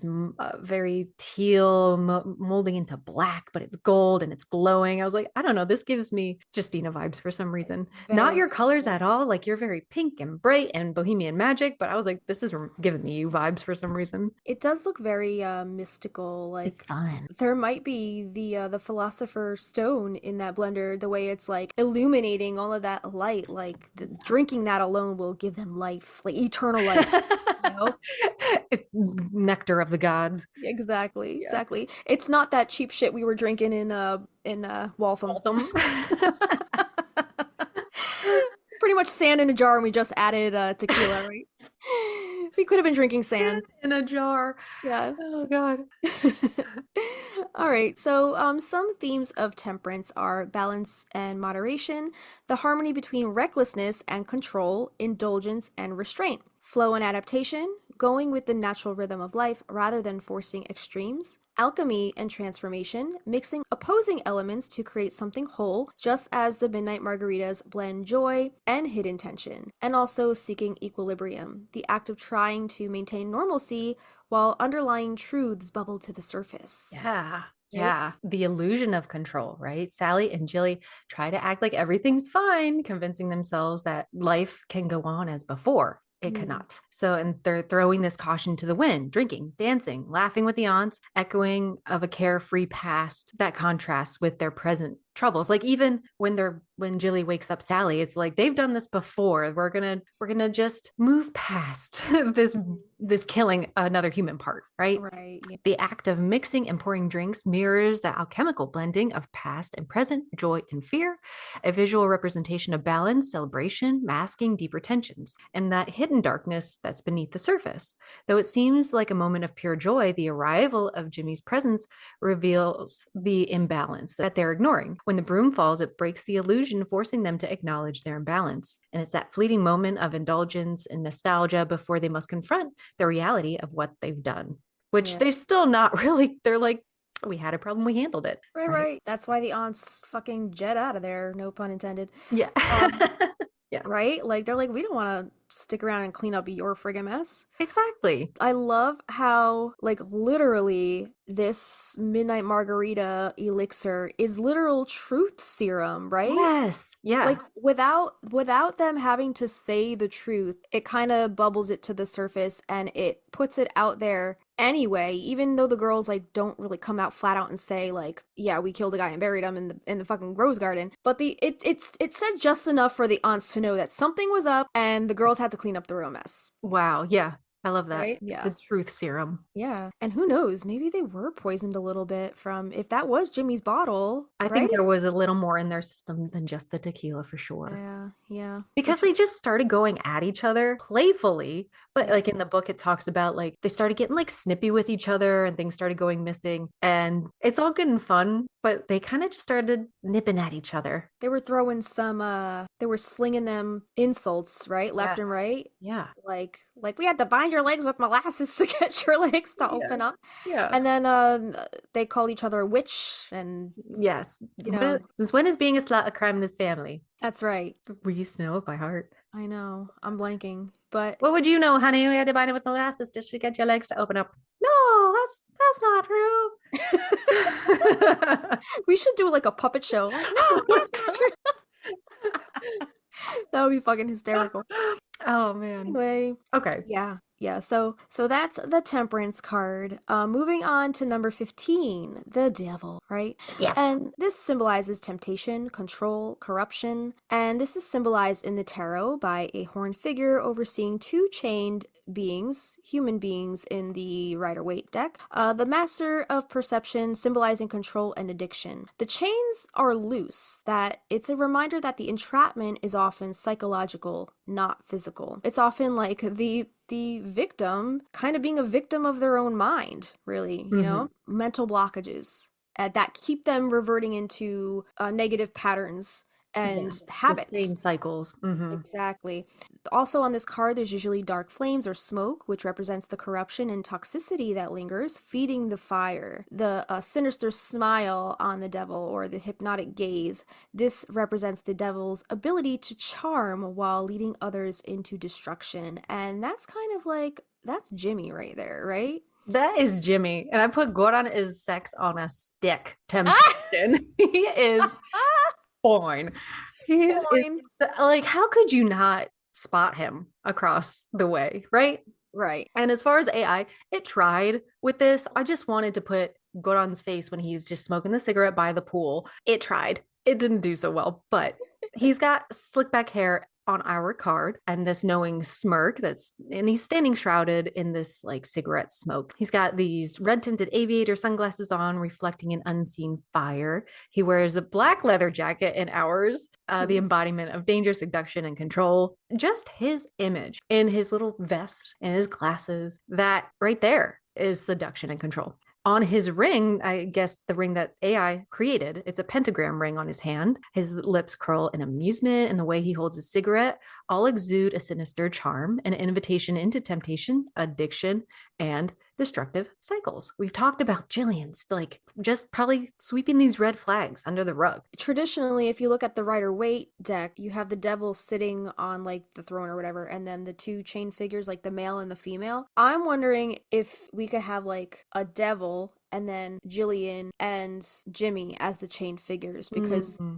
very teal molding into black, but it's gold and it's glowing. I was like, I don't know, this gives me Justina vibes for some reason. It's Not very your colors cool. at all. Like you're very pink and bright and bohemian magic, but I was like, this is giving me you vibes for some reason. It does look very mystical. It's Like fun. there might be the philosopher's stone in that blender. The way it's like illuminating all of that light, like drinking that alone will give them life, like eternal life. You know? It's nectar of the gods. Exactly, Yeah. exactly. It's not that cheap shit we were drinking in Waltham. Welcome. Pretty much sand in a jar, and we just added tequila, right? We could have been drinking sand. In a jar. Yeah. Oh God. All right, so some themes of temperance are balance and moderation, the harmony between recklessness and control, indulgence and restraint, flow and adaptation, going with the natural rhythm of life rather than forcing extremes, alchemy and transformation, mixing opposing elements to create something whole, just as the Midnight Margaritas blend joy and hidden tension, and also seeking equilibrium, the act of trying to maintain normalcy while underlying truths bubble to the surface. Yeah. right? Yeah, the illusion of control, right? Sally and Jilly try to act like everything's fine, convincing themselves that life can go on as before. It Mm. cannot. So, and they're throwing this caution to the wind, drinking, dancing, laughing with the aunts, echoing of a carefree past that contrasts with their present troubles. Like even when Jilly wakes up Sally, it's like they've done this before. We're gonna just move past this killing another human part, right? Right. Yeah. The act of mixing and pouring drinks mirrors the alchemical blending of past and present, joy and fear, a visual representation of balance, celebration, masking deeper tensions, and that hidden darkness that's beneath the surface. Though it seems like a moment of pure joy, the arrival of Jimmy's presence reveals the imbalance that they're ignoring. When the broom falls, it breaks the illusion, forcing them to acknowledge their imbalance. And it's that fleeting moment of indulgence and nostalgia before they must confront the reality of what they've done, which Yeah. they're still not really. They're like, we had a problem, we handled it, Right, right? right. That's why the aunts fucking jet out of there, no pun intended. Yeah. Um, Yeah, right? Like they're like, we don't want to stick around and clean up your friggin' mess. exactly. I love how, like, literally, this midnight margarita elixir is literal truth serum, right? Yes. Yeah. Like, without them having to say the truth, it kind of bubbles it to the surface and it puts it out there anyway, even though the girls like don't really come out flat out and say like, yeah, we killed a guy and buried him in the fucking rose garden. But it said just enough for the aunts to know that something was up and the girls had to clean up the real mess. Wow. Yeah. I love that. Right? The Yeah. truth serum. Yeah. And who knows, maybe they were poisoned a little bit from if that was Jimmy's bottle, I think right? there was a little more in their system than just the tequila for sure. Yeah, yeah, for Because sure. they just started going at each other playfully, but Yeah. like in the book it talks about like they started getting like snippy with each other and things started going missing, and it's all good and fun, but they kind of just started nipping at each other. They were throwing some they were slinging them insults, right? Yeah. Left and right. Yeah. Like we had to bind your legs with molasses to get your legs to Yeah. open up. Yeah. And then they called each other a witch and Yes. you know, Since when is being a slut a crime in this family? that's right. We used to know it by heart. I know. I'm blanking. But What would you know, honey? We had to bind it with molasses just to get your legs to open up. No, that's not true. we should do like a puppet show. Like, no, that's not true. That would be fucking hysterical. Oh man. Anyway, Okay. yeah, yeah. So that's the temperance card. Moving on to number 15, the devil, right? Yeah. And this symbolizes temptation, control, corruption, and this is symbolized in the tarot by a horned figure overseeing two chained beings, human beings in the Rider-Waite deck. The master of perception symbolizing control and addiction. The chains are loose, that it's a reminder that the entrapment is often psychological, not physical. It's often like the victim kind of being a victim of their own mind, really, you Mm-hmm. know? Mental blockages that keep them reverting into negative patterns and Yes. The habits. same cycles. Mm-hmm. Exactly. Also on this card, there's usually dark flames or smoke, which represents the corruption and toxicity that lingers, feeding the fire. The sinister smile on the devil or the hypnotic gaze. This represents the devil's ability to charm while leading others into destruction. And that's kind of like, that's Jimmy right there, right? That is Jimmy. And I put Goran is sex on a stick temptation. He is fine. He is Fine. like, how could you not spot him across the way, right? Right. And as far as AI, it tried with this. I just wanted to put Goran's face when he's just smoking the cigarette by the pool. It tried. It didn't do so well, but he's got slick back hair on our card and this knowing smirk and he's standing shrouded in this like cigarette smoke. He's got these red tinted aviator sunglasses on reflecting an unseen fire. He wears a black leather jacket in ours, the embodiment of danger, seduction, and control. Just his image in his little vest and his glasses, that right there is seduction and control. On his ring, I guess the ring that AI created, it's a pentagram ring on his hand. His lips curl in amusement, and the way he holds his cigarette all exude a sinister charm, an invitation into temptation, addiction, and destructive cycles. We've talked about Gillian's, like just probably sweeping these red flags under the rug. Traditionally, if you look at the Rider-Waite deck, you have the devil sitting on like the throne or whatever, and then the two chain figures, like the male and the female. I'm wondering if we could have like a devil and then Gillian and Jimmy as the chained figures, because Mm-hmm.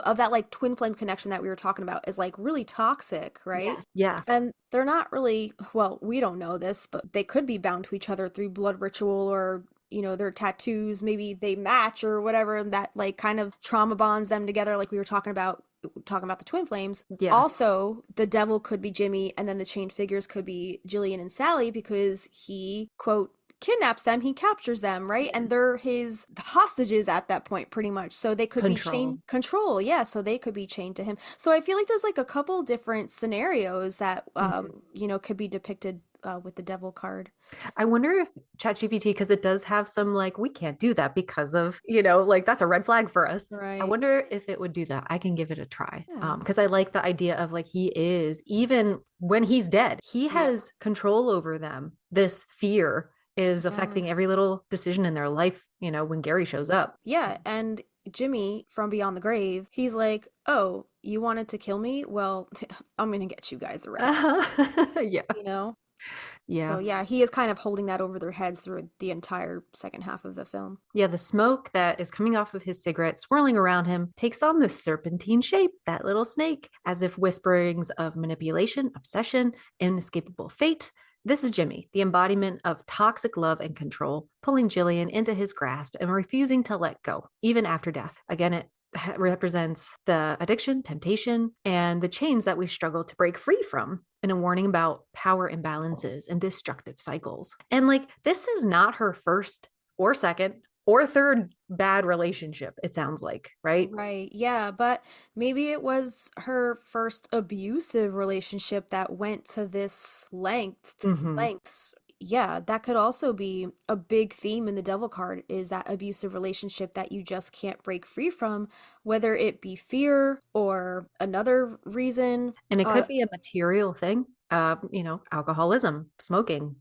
of that like twin flame connection that we were talking about is like really toxic, right? Yes. Yeah. And they're not really, well, we don't know this, but they could be bound to each other through blood ritual, or their tattoos, maybe they match or whatever, and that like kind of trauma bonds them together, like we were talking about the twin flames. Yeah. Also, the devil could be Jimmy, and then the chained figures could be Jillian and Sally, because he, quote, kidnaps them, he captures them, right? And Yes. they're his hostages at that point, pretty much. So they could be Control. chained, control, yeah. So they could be chained to him. So I feel like there's like a couple different scenarios that, Mhm. could be depicted with the devil card. I wonder if ChatGPT, because it does have some like, we can't do that because of, like that's a red flag for us. I Right. wonder if it would do that. I can give it a try. Yeah. Because I like the idea of like he is, even when he's dead, he Yeah. has control over them. This fear is affecting Yes. every little decision in their life, when Gary shows up. Yeah, and Jimmy from Beyond the Grave, he's like, "Oh, you wanted to kill me? Well, I'm gonna get you guys arrested." Yeah. You know? So Yeah. yeah, he is kind of holding that over their heads through the entire second half of the film. Yeah, the smoke that is coming off of his cigarette, swirling around him, takes on this serpentine shape, that little snake, as if whisperings of manipulation, obsession, inescapable fate. This is Jimmy, the embodiment of toxic love and control, pulling Gillian into his grasp and refusing to let go, even after death. Again, it represents the addiction, temptation, and the chains that we struggle to break free from, and a warning about power imbalances and destructive cycles. And like, this is not her first or second or third bad relationship, it sounds like, right? Right. Yeah, but maybe it was her first abusive relationship that went to this Mm-hmm. lengths. Yeah, that could also be a big theme in the devil card, is that abusive relationship that you just can't break free from, whether it be fear or another reason. And it could be a material thing, alcoholism, smoking,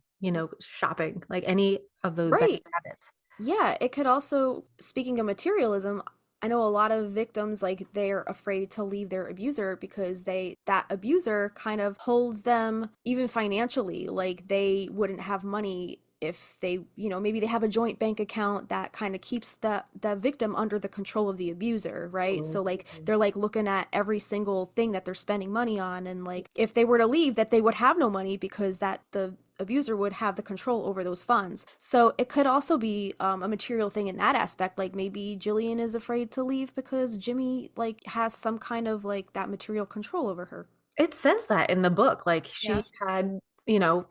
shopping, like any of those bad Right. habits. Yeah, it could also, speaking of materialism, I know a lot of victims, like, they're afraid to leave their abuser because that abuser kind of holds them even financially. Like, they wouldn't have money if they, maybe they have a joint bank account that kind of keeps the victim under the control of the abuser, right? So like Mhm. they're like looking at every single thing that they're spending money on, and like if they were to leave, that they would have no money because that the abuser would have the control over those funds. So it could also be a material thing in that aspect. Like maybe Jillian is afraid to leave because Jimmy like has some kind of like that material control over her. It says that in the book. Like Yeah. she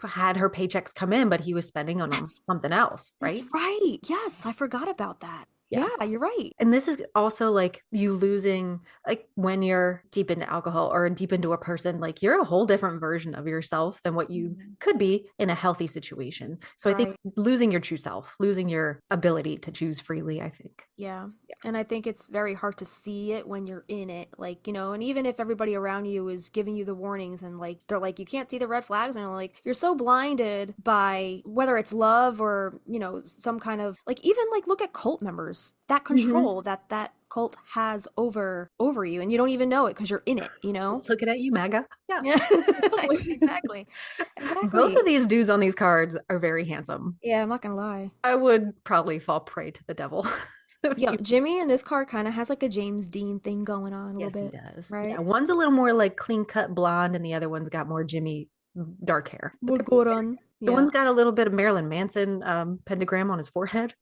had her paychecks come in, but he was spending on That's something else, that's right? right. Yes, I forgot about that. Yeah. Yeah, you're right. And this is also like you losing, like when you're deep into alcohol or deep into a person, like you're a whole different version of yourself than what you Mhm. could be in a healthy situation. So I think Right. losing your true self, losing your ability to choose freely, I think. Yeah. Yeah. And I think it's very hard to see it when you're in it. Like, and even if everybody around you is giving you the warnings and like they're like, you can't see the red flags, and you're like, you're so blinded by whether it's love or, some kind of like, even like look at cult members, that Mhm. control that cult has over you, and you don't even know it because you're in it. Looking at you, MAGA. Yeah, Yeah. totally. Exactly. Both of Exactly. these dudes on these cards are very handsome. Yeah, I'm not gonna lie. I would probably fall prey to the devil. Yeah, Jimmy in this card kind of has like a James Dean thing going on a little Yes, he bit, does. Yeah, right? one's a little more like clean cut blonde, and the other one's got more Jimmy dark hair. But they're both very Burgoran. good. The Yeah. one's got a little bit of Marilyn Manson pentagram on his forehead.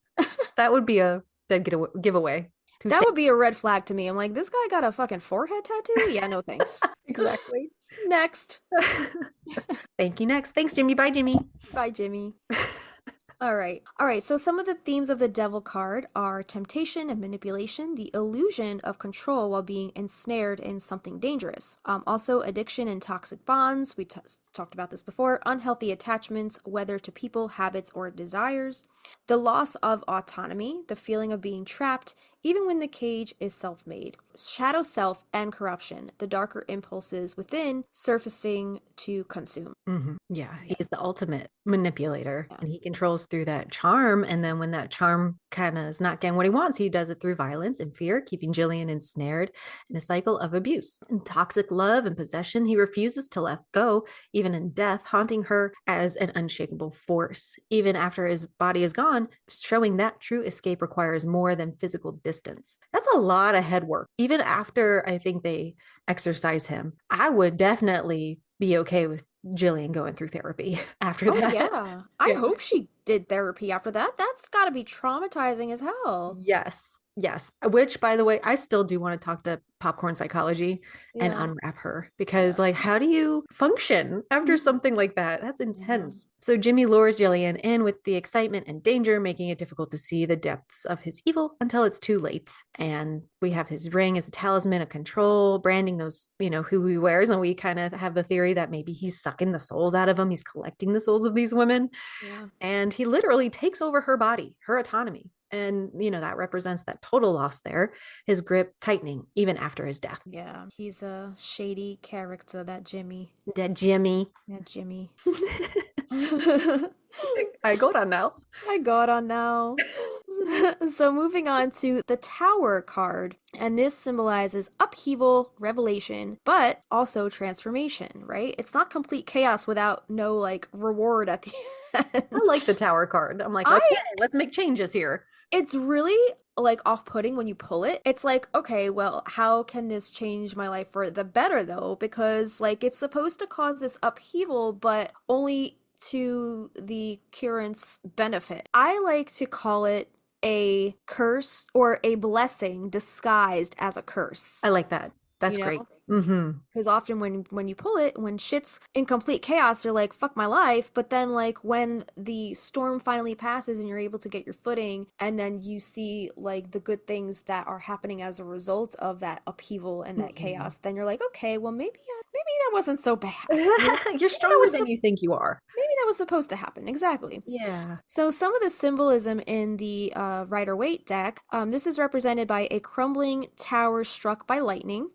That would be a dead giveaway. Two That would steps. be a red flag to me. I'm like, this guy got a fucking forehead tattoo? Yeah, no thanks. Exactly. Next. Thank you. Next. Thanks, Jimmy. Bye, Jimmy. Bye, Jimmy. All right. All right. So some of the themes of the devil card are temptation and manipulation, the illusion of control while being ensnared in something dangerous. Also, addiction and toxic bonds. We talked about this before. Unhealthy attachments, whether to people, habits, or desires. The loss of autonomy, the feeling of being trapped even when the cage is self-made. Shadow self and corruption, the darker impulses within surfacing to consume. Yeah, Yeah. he's the ultimate manipulator Yeah. and he controls through that charm. And then when that charm kind of is not getting what he wants, he does it through violence and fear, keeping Gillian ensnared in a cycle of abuse and toxic love and possession. He refuses to let go, even in death, haunting her as an unshakable force. Even after his body is gone, showing that true escape requires more than physical distance. That's a lot of head work. Even after I think they exorcise him, I would definitely be okay with Gillian going through therapy after Oh that. yeah. I Yeah. hope she did therapy after that. That's got to be traumatizing as hell. Yes. Yes. Which, by the way, I still do want to talk to popcorn psychology and Yeah. unwrap her Yeah. because, like, how do you function after something like that? That's Yeah. intense. So, Jimmy lures Gillian in with the excitement and danger, making it difficult to see the depths of his evil until it's too late. And we have his ring as a talisman of control, branding those, who he wears. And we kind of have the theory that maybe he's sucking the souls out of them, he's collecting the souls of these women. Yeah. And he literally takes over her body, her autonomy. And, that represents that total loss there, his grip tightening even after his death. Yeah. He's a shady character, that Jimmy. That Jimmy. That Jimmy. I go on now. I got on now. So moving on to the Tower card, and this symbolizes upheaval, revelation, but also transformation, right? It's not complete chaos without no like reward at the I end. like the tower card. I'm like, I okay, let's make changes here. It's really like off-putting when you pull it. It's like, okay, well, how can this change my life for the better though? Because like it's supposed to cause this upheaval, but only to the current's benefit. I like to call it a curse or a blessing disguised as a curse. I like that. That's You great. know? Mm-hmm. Because often when you pull it, when shit's in complete chaos, you're like, fuck my life. But then like when the storm finally passes and you're able to get your footing, and then you see like the good things that are happening as a result of that upheaval and that Mm-hmm. chaos, then you're like, okay, well maybe that wasn't so bad. You're Maybe that stronger was than you think you are. maybe that was supposed to happen. Exactly. Yeah. So some of the symbolism in the Rider-Waite deck, this is represented by a crumbling tower struck by lightning,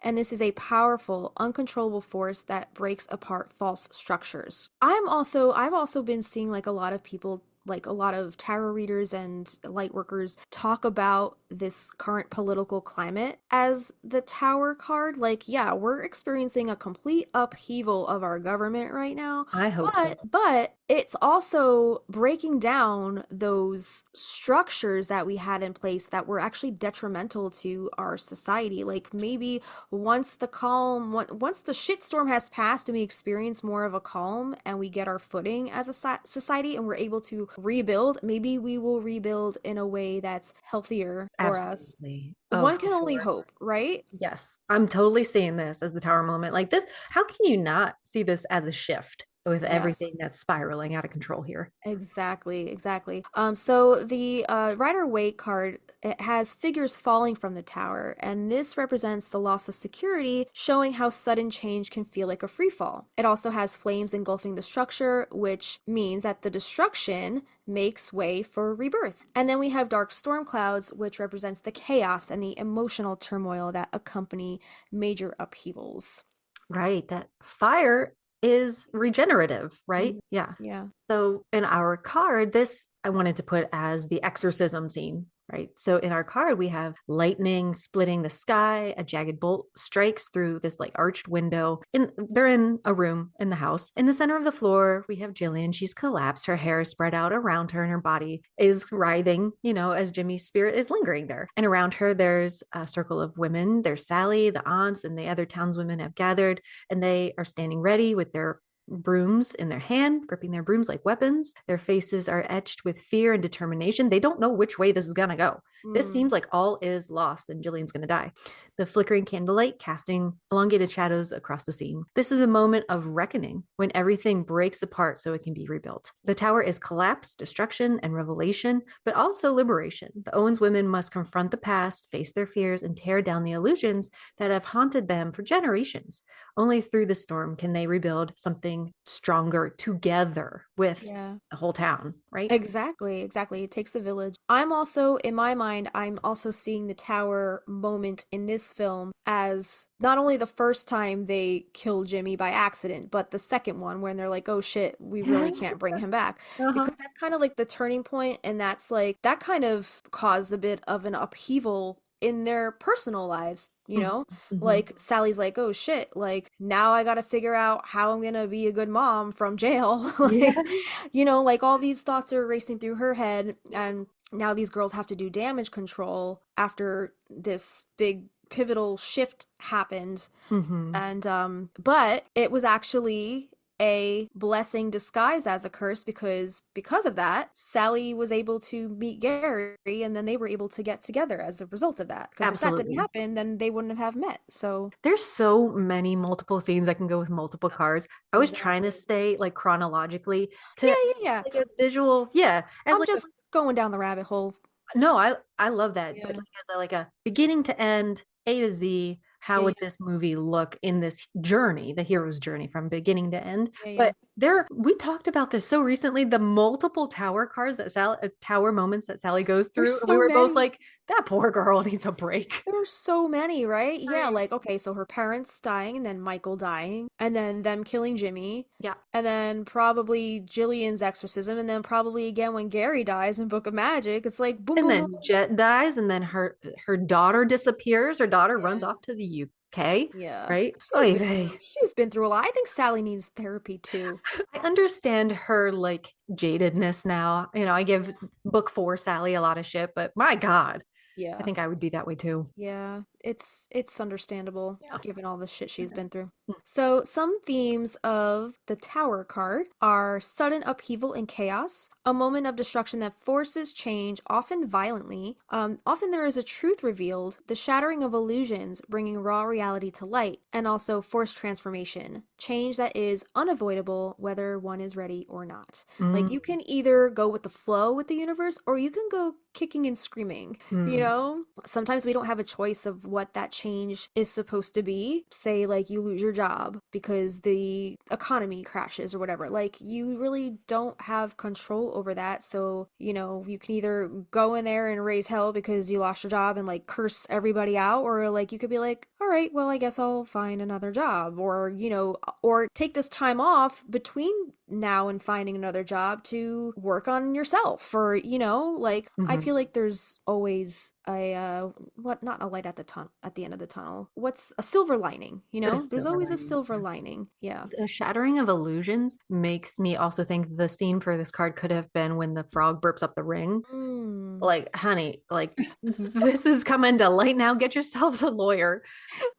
and this is a powerful, uncontrollable force that breaks apart false structures. I've also been seeing like a lot of people, like a lot of tarot readers and light workers talk about this current political climate as the Tower card. Like, yeah, we're experiencing a complete upheaval of our government right now, I hope so. but it's also breaking down those structures that we had in place that were actually detrimental to our society. Like maybe once once the shitstorm has passed and we experience more of a calm and we get our footing as a society and we're able to rebuild, maybe we will rebuild in a way that's healthier for us. Absolutely. Oh, One for can only sure. hope, right? Yes, I'm totally seeing this as the tower moment. Like this, how can you not see this as a shift with everything Yes. that's spiraling out of control here? Exactly, exactly. So the Rider-Waite card, it has figures falling from the tower, and this represents the loss of security, showing how sudden change can feel like a free fall. It also has flames engulfing the structure, which means that the destruction makes way for rebirth. And then we have dark storm clouds, which represents the chaos and the emotional turmoil that accompany major upheavals. Right. That fire is regenerative, right? Mhm. Yeah. Yeah. So in our card, this I wanted to put as the exorcism scene, right? So in our card, we have lightning splitting the sky, a jagged bolt strikes through this like arched window. They're in a room in the house. In the center of the floor, we have Gillian. She's collapsed, her hair is spread out around her, and her body is writhing, as Jimmy's spirit is lingering there. And around her, there's a circle of women. There's Sally, the aunts, and the other townswomen have gathered, and they are standing ready with their brooms in their hand, gripping their brooms like weapons. Their faces are etched with fear and determination. They don't know which way this is going to go. This Mm. seems like all is lost and Jillian's going to die. The flickering candlelight casting elongated shadows across the scene. This is a moment of reckoning when everything breaks apart so it can be rebuilt. The tower is collapse, destruction, and revelation, but also liberation. The Owens women must confront the past, face their fears, and tear down the illusions that have haunted them for generations. only through the storm can they rebuild something stronger together with Yeah. the whole town, right? Exactly, exactly. It takes a village. I'm also, in my mind, I'm also seeing the tower moment in this film as not only the first time they kill Jimmy by accident, but the second one when they're like, oh shit, we really can't bring him back. Uh-huh. Because that's kind of like the turning point, and that's like, that kind of caused a bit of an upheaval in their personal lives, you Mhm, know? mhm. Like, Sally's like, oh shit, like, now I gotta figure out how I'm gonna be a good mom from jail. Yeah. Like, you know, like all these thoughts are racing through her head, and now these girls have to do damage control after this big pivotal shift happened. Hmm. And but it was actually a blessing disguised as a curse, because of that, Sally was able to meet Gary, and then they were able to get together as a result of that. Because if that didn't Absolutely. happen, then they wouldn't have met. So There's so many multiple scenes that can go with multiple cars. I was trying to exactly. stay like chronologically to Yeah, yeah, yeah. like as visual, yeah, as I'm like a just going down the rabbit hole. no, I love that, but Yeah. like as like a beginning to end, A to Z, how Yeah, would this movie look in this journey, the hero's journey from beginning to end? yeah, yeah. But there, we talked about this so recently, the multiple tower cars that Sally, tower moments that Sally goes There's through, and we so were both many. like, that poor girl needs a break. There's so many, right? Yeah, Right. like okay, so her parents dying, and then Michael dying, and then them killing Jimmy, Yeah. and then probably Gillian's exorcism, and then probably again when Gary dies in Book of Magic. It's like boom, And boom, boom. then Jet dies, and then her daughter disappears. Her daughter runs Yeah. off to the UK, Yeah. right? Oy vey. She's been through a lot. I think Sally needs therapy too. I understand her like jadedness now. You know, I give book four Sally a lot of shit, but my God, I Yeah. think I would be that way too. Yeah, it's understandable Yeah. given all the shit she's been through. So, some themes of the Tower card are sudden upheaval and chaos, a moment of destruction that forces change, often violently. Often there is a truth revealed, the shattering of illusions, bringing raw reality to light, and also forced transformation, change that is unavoidable whether one is ready or not. Like, Mm, you can either go with the flow with the universe, or you can go kicking and screaming, you mm, know? Sometimes we don't have a choice of what that change is supposed to be. Say, like, you lose your job because the economy crashes or whatever. Like, you really don't have control over that. So, you know, you can either go in there and raise hell because you lost your job and, like, curse everybody out, or, like, you could be like, all right, well, I guess I'll find another job, or, you know, or take this time off between now and finding another job to work on yourself, or, you know, like, I mhm. feel like there's always a what, not a light at the at the end of the tunnel, what's a silver lining, you The know, there's silver always a lining. silver lining. Yeah. The shattering of illusions makes me also think the scene for this card could have been when the frog burps up the ring. Mm. Like, honey, like this is coming to light now. Get yourselves a lawyer.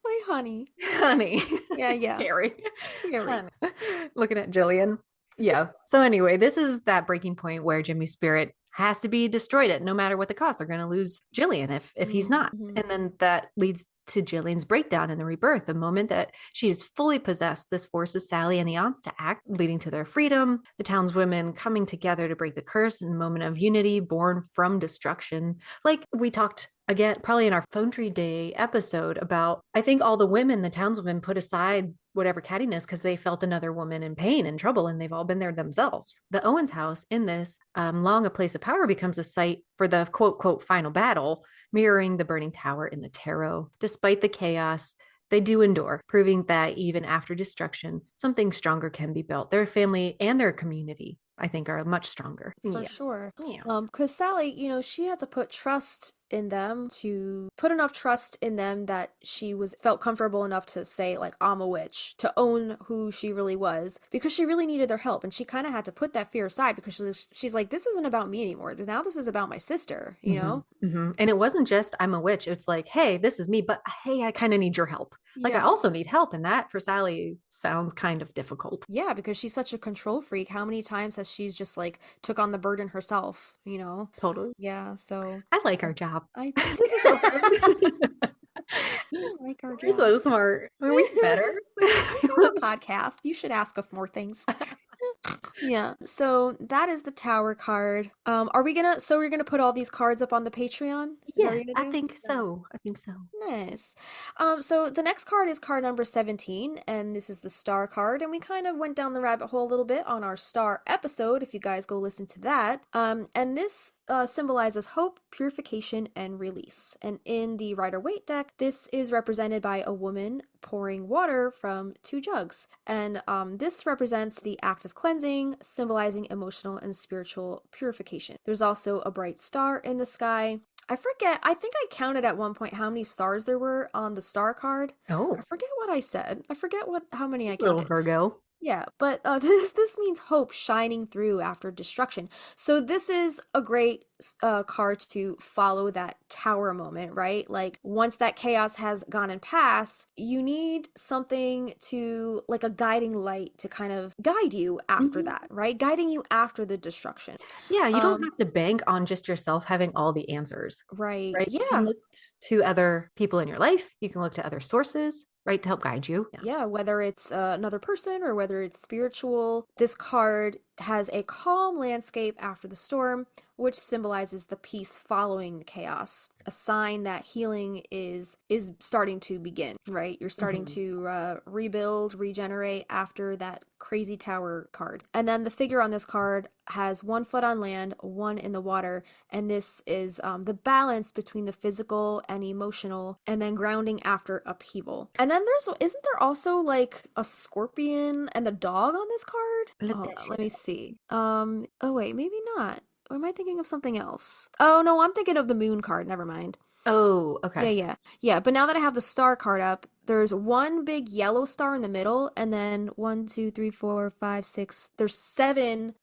My honey. Honey. Yeah, yeah. Harry. Very. Honey. Looking at Jillian. Yeah. So anyway, this is that breaking point where Jimmy's spirit has to be destroyed at no matter what the cost. They're going to lose Jillian if he's not. Mm-hmm. And then that leads to Jillian's breakdown and the rebirth. The moment that she is fully possessed, this forces Sally and the aunts to act, leading to their freedom. The townswomen coming together to break the curse in a moment of unity born from destruction. Like we talked again, probably in our Phone Tree Day episode about, I think all the women, the townswomen, put aside whatever cattiness because they felt another woman in pain and trouble, and they've all been there themselves. The Owens house in this long a place of power becomes a site for the quote quote final battle, mirroring the burning tower in the tarot. Despite the chaos, they do endure, proving that even after destruction, something stronger can be built. Their family and their community, I think, are much stronger. For Yeah. sure. Yeah. Because Sally, you know, she had to put trust in them, to put enough trust in them that she was felt comfortable enough to say, like, I'm a witch, to own who she really was, because she really needed their help, and she kind of had to put that fear aside, because she's like, this isn't about me anymore. Now this is about my sister, you Mm-hmm, know? mm-hmm. And it wasn't just I'm a witch. It's like, hey, this is me, but hey, I kind of need your help. Like I Yeah. also need help, and that for Sally sounds kind of difficult. Yeah, because she's such a control freak. How many times has she's just like took on the burden herself, you know? Totally. Yeah, so I like our job. this is so fun. I like our We're job. so smart. Are we better? We have a podcast. You should ask us more things. Yeah. So that is the tower card. Are we gonna, so we're gonna put all these cards up on the Patreon? Is that what Yes, you're I gonna do? think Nice. so. I think so. Nice. So the next card is card number 17, and this is the star card, and we kind of went down the rabbit hole a little bit on our star episode, if you guys go listen to that. And this symbolizes hope, purification, and release. And in the Rider-Waite deck, this is represented by a woman pouring water from two jugs. And this represents the act of cleansing, symbolizing emotional and spiritual purification. There's also a bright star in the sky. I forget. I think I counted at one point how many stars there were on the star card. I Oh, forget what I said. I forget what how many I little counted. Virgo. Yeah, but this means hope shining through after destruction. So this is a great card to follow that tower moment, right? Like once that chaos has gone and passed, you need something to like a guiding light to kind of guide you after Mhm. that, right? Guiding you after the destruction. Yeah, you don't Um, have to bank on just yourself having all the answers, right. right? You can Yeah. look to other people in your life. You can look to other sources, right, to help guide you. Yeah. Yeah, whether it's another person or whether it's spiritual, this card has a calm landscape after the storm, which symbolizes the peace following the chaos, a sign that healing is starting to begin, right? You're starting Mhm. to rebuild, regenerate after that crazy tower card. And then the figure on this card has 1 foot on land, one in the water, and this is the balance between the physical and emotional, and then grounding after upheaval. And then isn't there also like a scorpion and the dog on this card? Let Oh, that let shit me out. see. Oh wait, maybe not. Or am I thinking of something else? Oh no, I'm thinking of the moon card. Never mind. Oh, Yeah, okay. yeah, yeah. But now that I have the star card up, there's one big yellow star in the middle, and then one, two, three, four, five, six. There's seven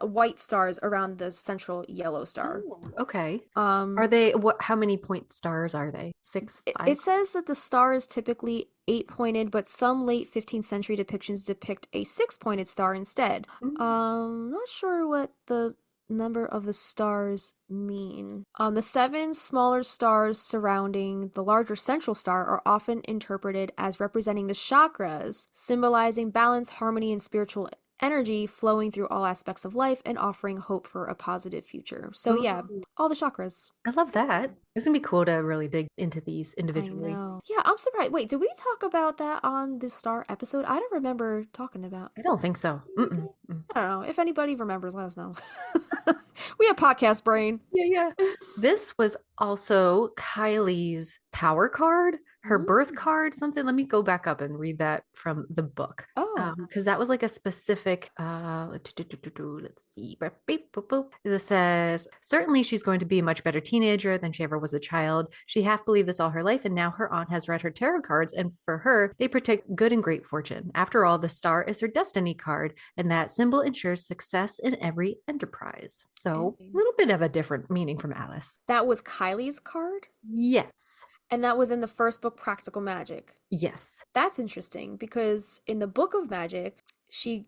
white stars around the central yellow star. Oh, okay. Um, Are they what how many point stars are they? Six, five? it says that the star is typically eight-pointed, but some late 15th century depictions depict a six-pointed star instead. Mm. Not sure what the number of the stars mean. The seven smaller stars surrounding the larger central star are often interpreted as representing the chakras, symbolizing balance, harmony, and spiritual energy flowing through all aspects of life and offering hope for a positive future. So yeah, Ooh, all the chakras. I love that. It's gonna be cool to really dig into these I individually. know. Yeah, I'm surprised. Wait, did we talk about that on the Star episode? I don't remember talking about. I don't think so. We Mm-mm. did? I don't know. If anybody remembers, let us know. We have podcast brain. Yeah, yeah. This was also Kylie's power card, her birth Mm. card, something. Let me go back up and read that from the book. Oh, Because that was like a specific let's see. This says certainly she's going to be a much better teenager than she ever was a child. She half believed this all her life, and now her aunt has read her tarot cards, and for her, they predict good and great fortune. After all, the star is her destiny card, and that symbol ensures success in every enterprise. So a okay. little bit of a different meaning from Alice. That was Kylie's card, Yes. and that was in the first book, Practical Magic. Yes. That's interesting because in the Book of Magic, she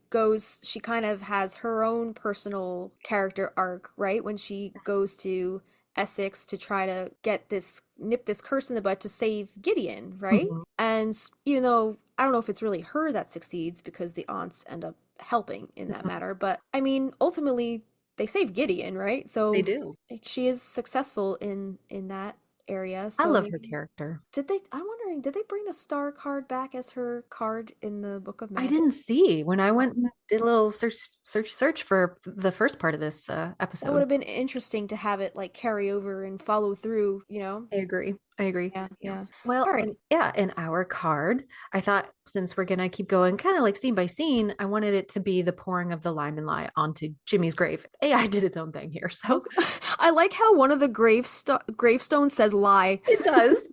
kind of has her own personal character arc, right? When she goes to Essex to try to nip this curse in the bud to save Gideon, right? Mhm. And even though I don't know if it's really her that succeeds because the aunts end up helping in that Mhm. matter, but I mean, ultimately they save Gideon, right? They So do. she is successful in that area. I So love her maybe character. I'm wondering, did they bring the star card back as her card in the Book of I Magic? didn't see when I Oh, went and did a little search for the first part of this that would episode. have been interesting to have it like carry over and follow through, you know? I agree. I agree. Yeah, Yeah. yeah. Well, All right. and yeah, in our card, I thought since we're gonna keep going kind of like scene by scene, I wanted it to be the pouring of the lime and lye onto Jimmy's grave. AI did its own thing here, so I like how one of the gravestones says lie. it does.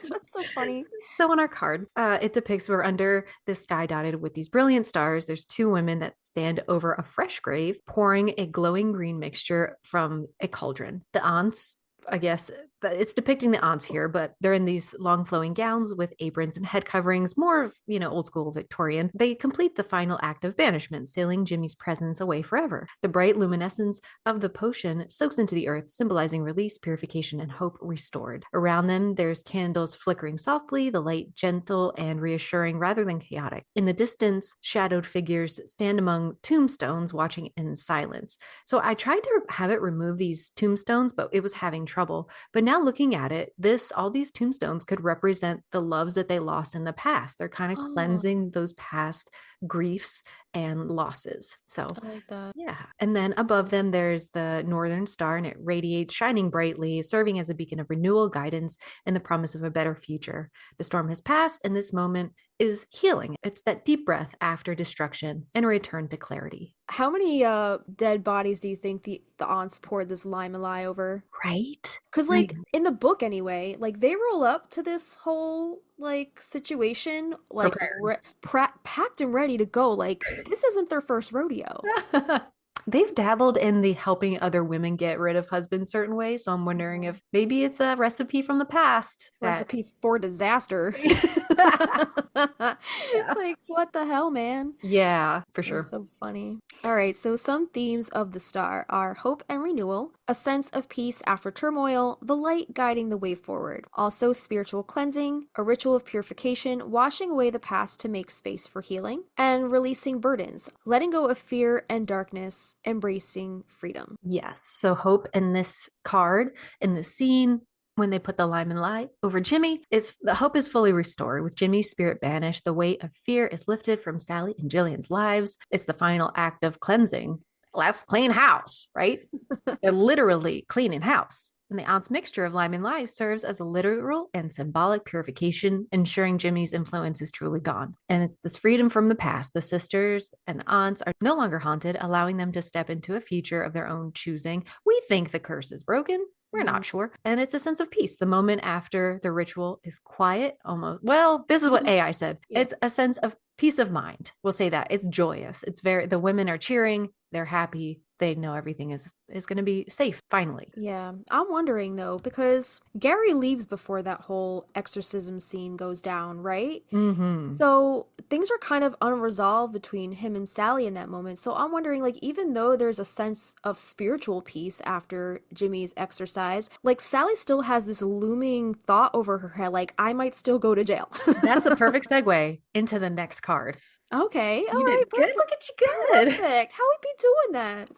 That's so funny. So on our card, it depicts we're under the sky dotted with these brilliant stars. There's two women that stand over a fresh grave, pouring a glowing green mixture from a cauldron. The aunts, I guess, it's depicting the aunts here, but they're in these long flowing gowns with aprons and head coverings, more of, old school Victorian. They complete the final act of banishment, sailing Jimmy's presence away forever. The bright luminescence of the potion soaks into the earth, symbolizing release, purification, and hope restored. Around them, there's candles flickering softly, the light gentle and reassuring rather than chaotic. In the distance, shadowed figures stand among tombstones, watching in silence. So I tried to have it remove these tombstones, but it was having trouble. But now looking at it, all these tombstones could represent the loves that they lost in the past. They're kind of Oh, cleansing those past griefs and losses. So I like that. yeah. And then above them, there's the northern star, and it radiates, shining brightly, serving as a beacon of renewal, guidance, and the promise of a better future. The storm has passed, and this moment is healing. It's that deep breath after destruction and a return to clarity. How many dead bodies do you think the aunts poured this lime and lie over? Right? Cause Right. like in the book anyway, like they roll up to this whole like situation like Prepared. packed and ready to go. Like this isn't their first rodeo. They've dabbled in the helping other women get rid of husbands certain ways. So I'm wondering Mhm. if maybe it's a recipe from the past that. Recipe for disaster. Yeah. Like what the hell, man? Yeah, for That's sure. so funny. All right, so some themes of the star are hope and renewal, a sense of peace after turmoil, the light guiding the way forward. Also, spiritual cleansing, a ritual of purification, washing away the past to make space for healing, and releasing burdens, letting go of fear and darkness, embracing freedom. Yes. So hope in this card, in the scene, when they put the lime and lie over Jimmy, is the hope is fully restored. With Jimmy's spirit banished, the weight of fear is lifted from Sally and Gillian's lives. It's the final act of cleansing. Let's clean house, right? They're literally cleaning house. And the aunt's mixture of lime and lye serves as a literal and symbolic purification, ensuring Jimmy's influence is truly gone. And it's this freedom from the past. The sisters and the aunts are no longer haunted, allowing them to step into a future of their own choosing. We think the curse is broken. We're Mhm. not sure. And it's a sense of peace. The moment after the ritual is quiet, almost. Well, this is what AI said. Yeah. It's a sense of peace of mind. We'll say that. It's joyous. The women are cheering, they're happy, they know everything is going to be safe finally. Yeah, I'm wondering though, because Gary leaves before that whole exorcism scene goes down, right? Mm-hmm. So things are kind of unresolved between him and Sally in that moment. So I'm wondering, like, even though there's a sense of spiritual peace after Jimmy's exercise, like, Sally still has this looming thought over her head, like, I might still go to jail. That's the perfect segue into the next card. Okay, all You right, did good. Look at you, good. perfect. How we be doing that?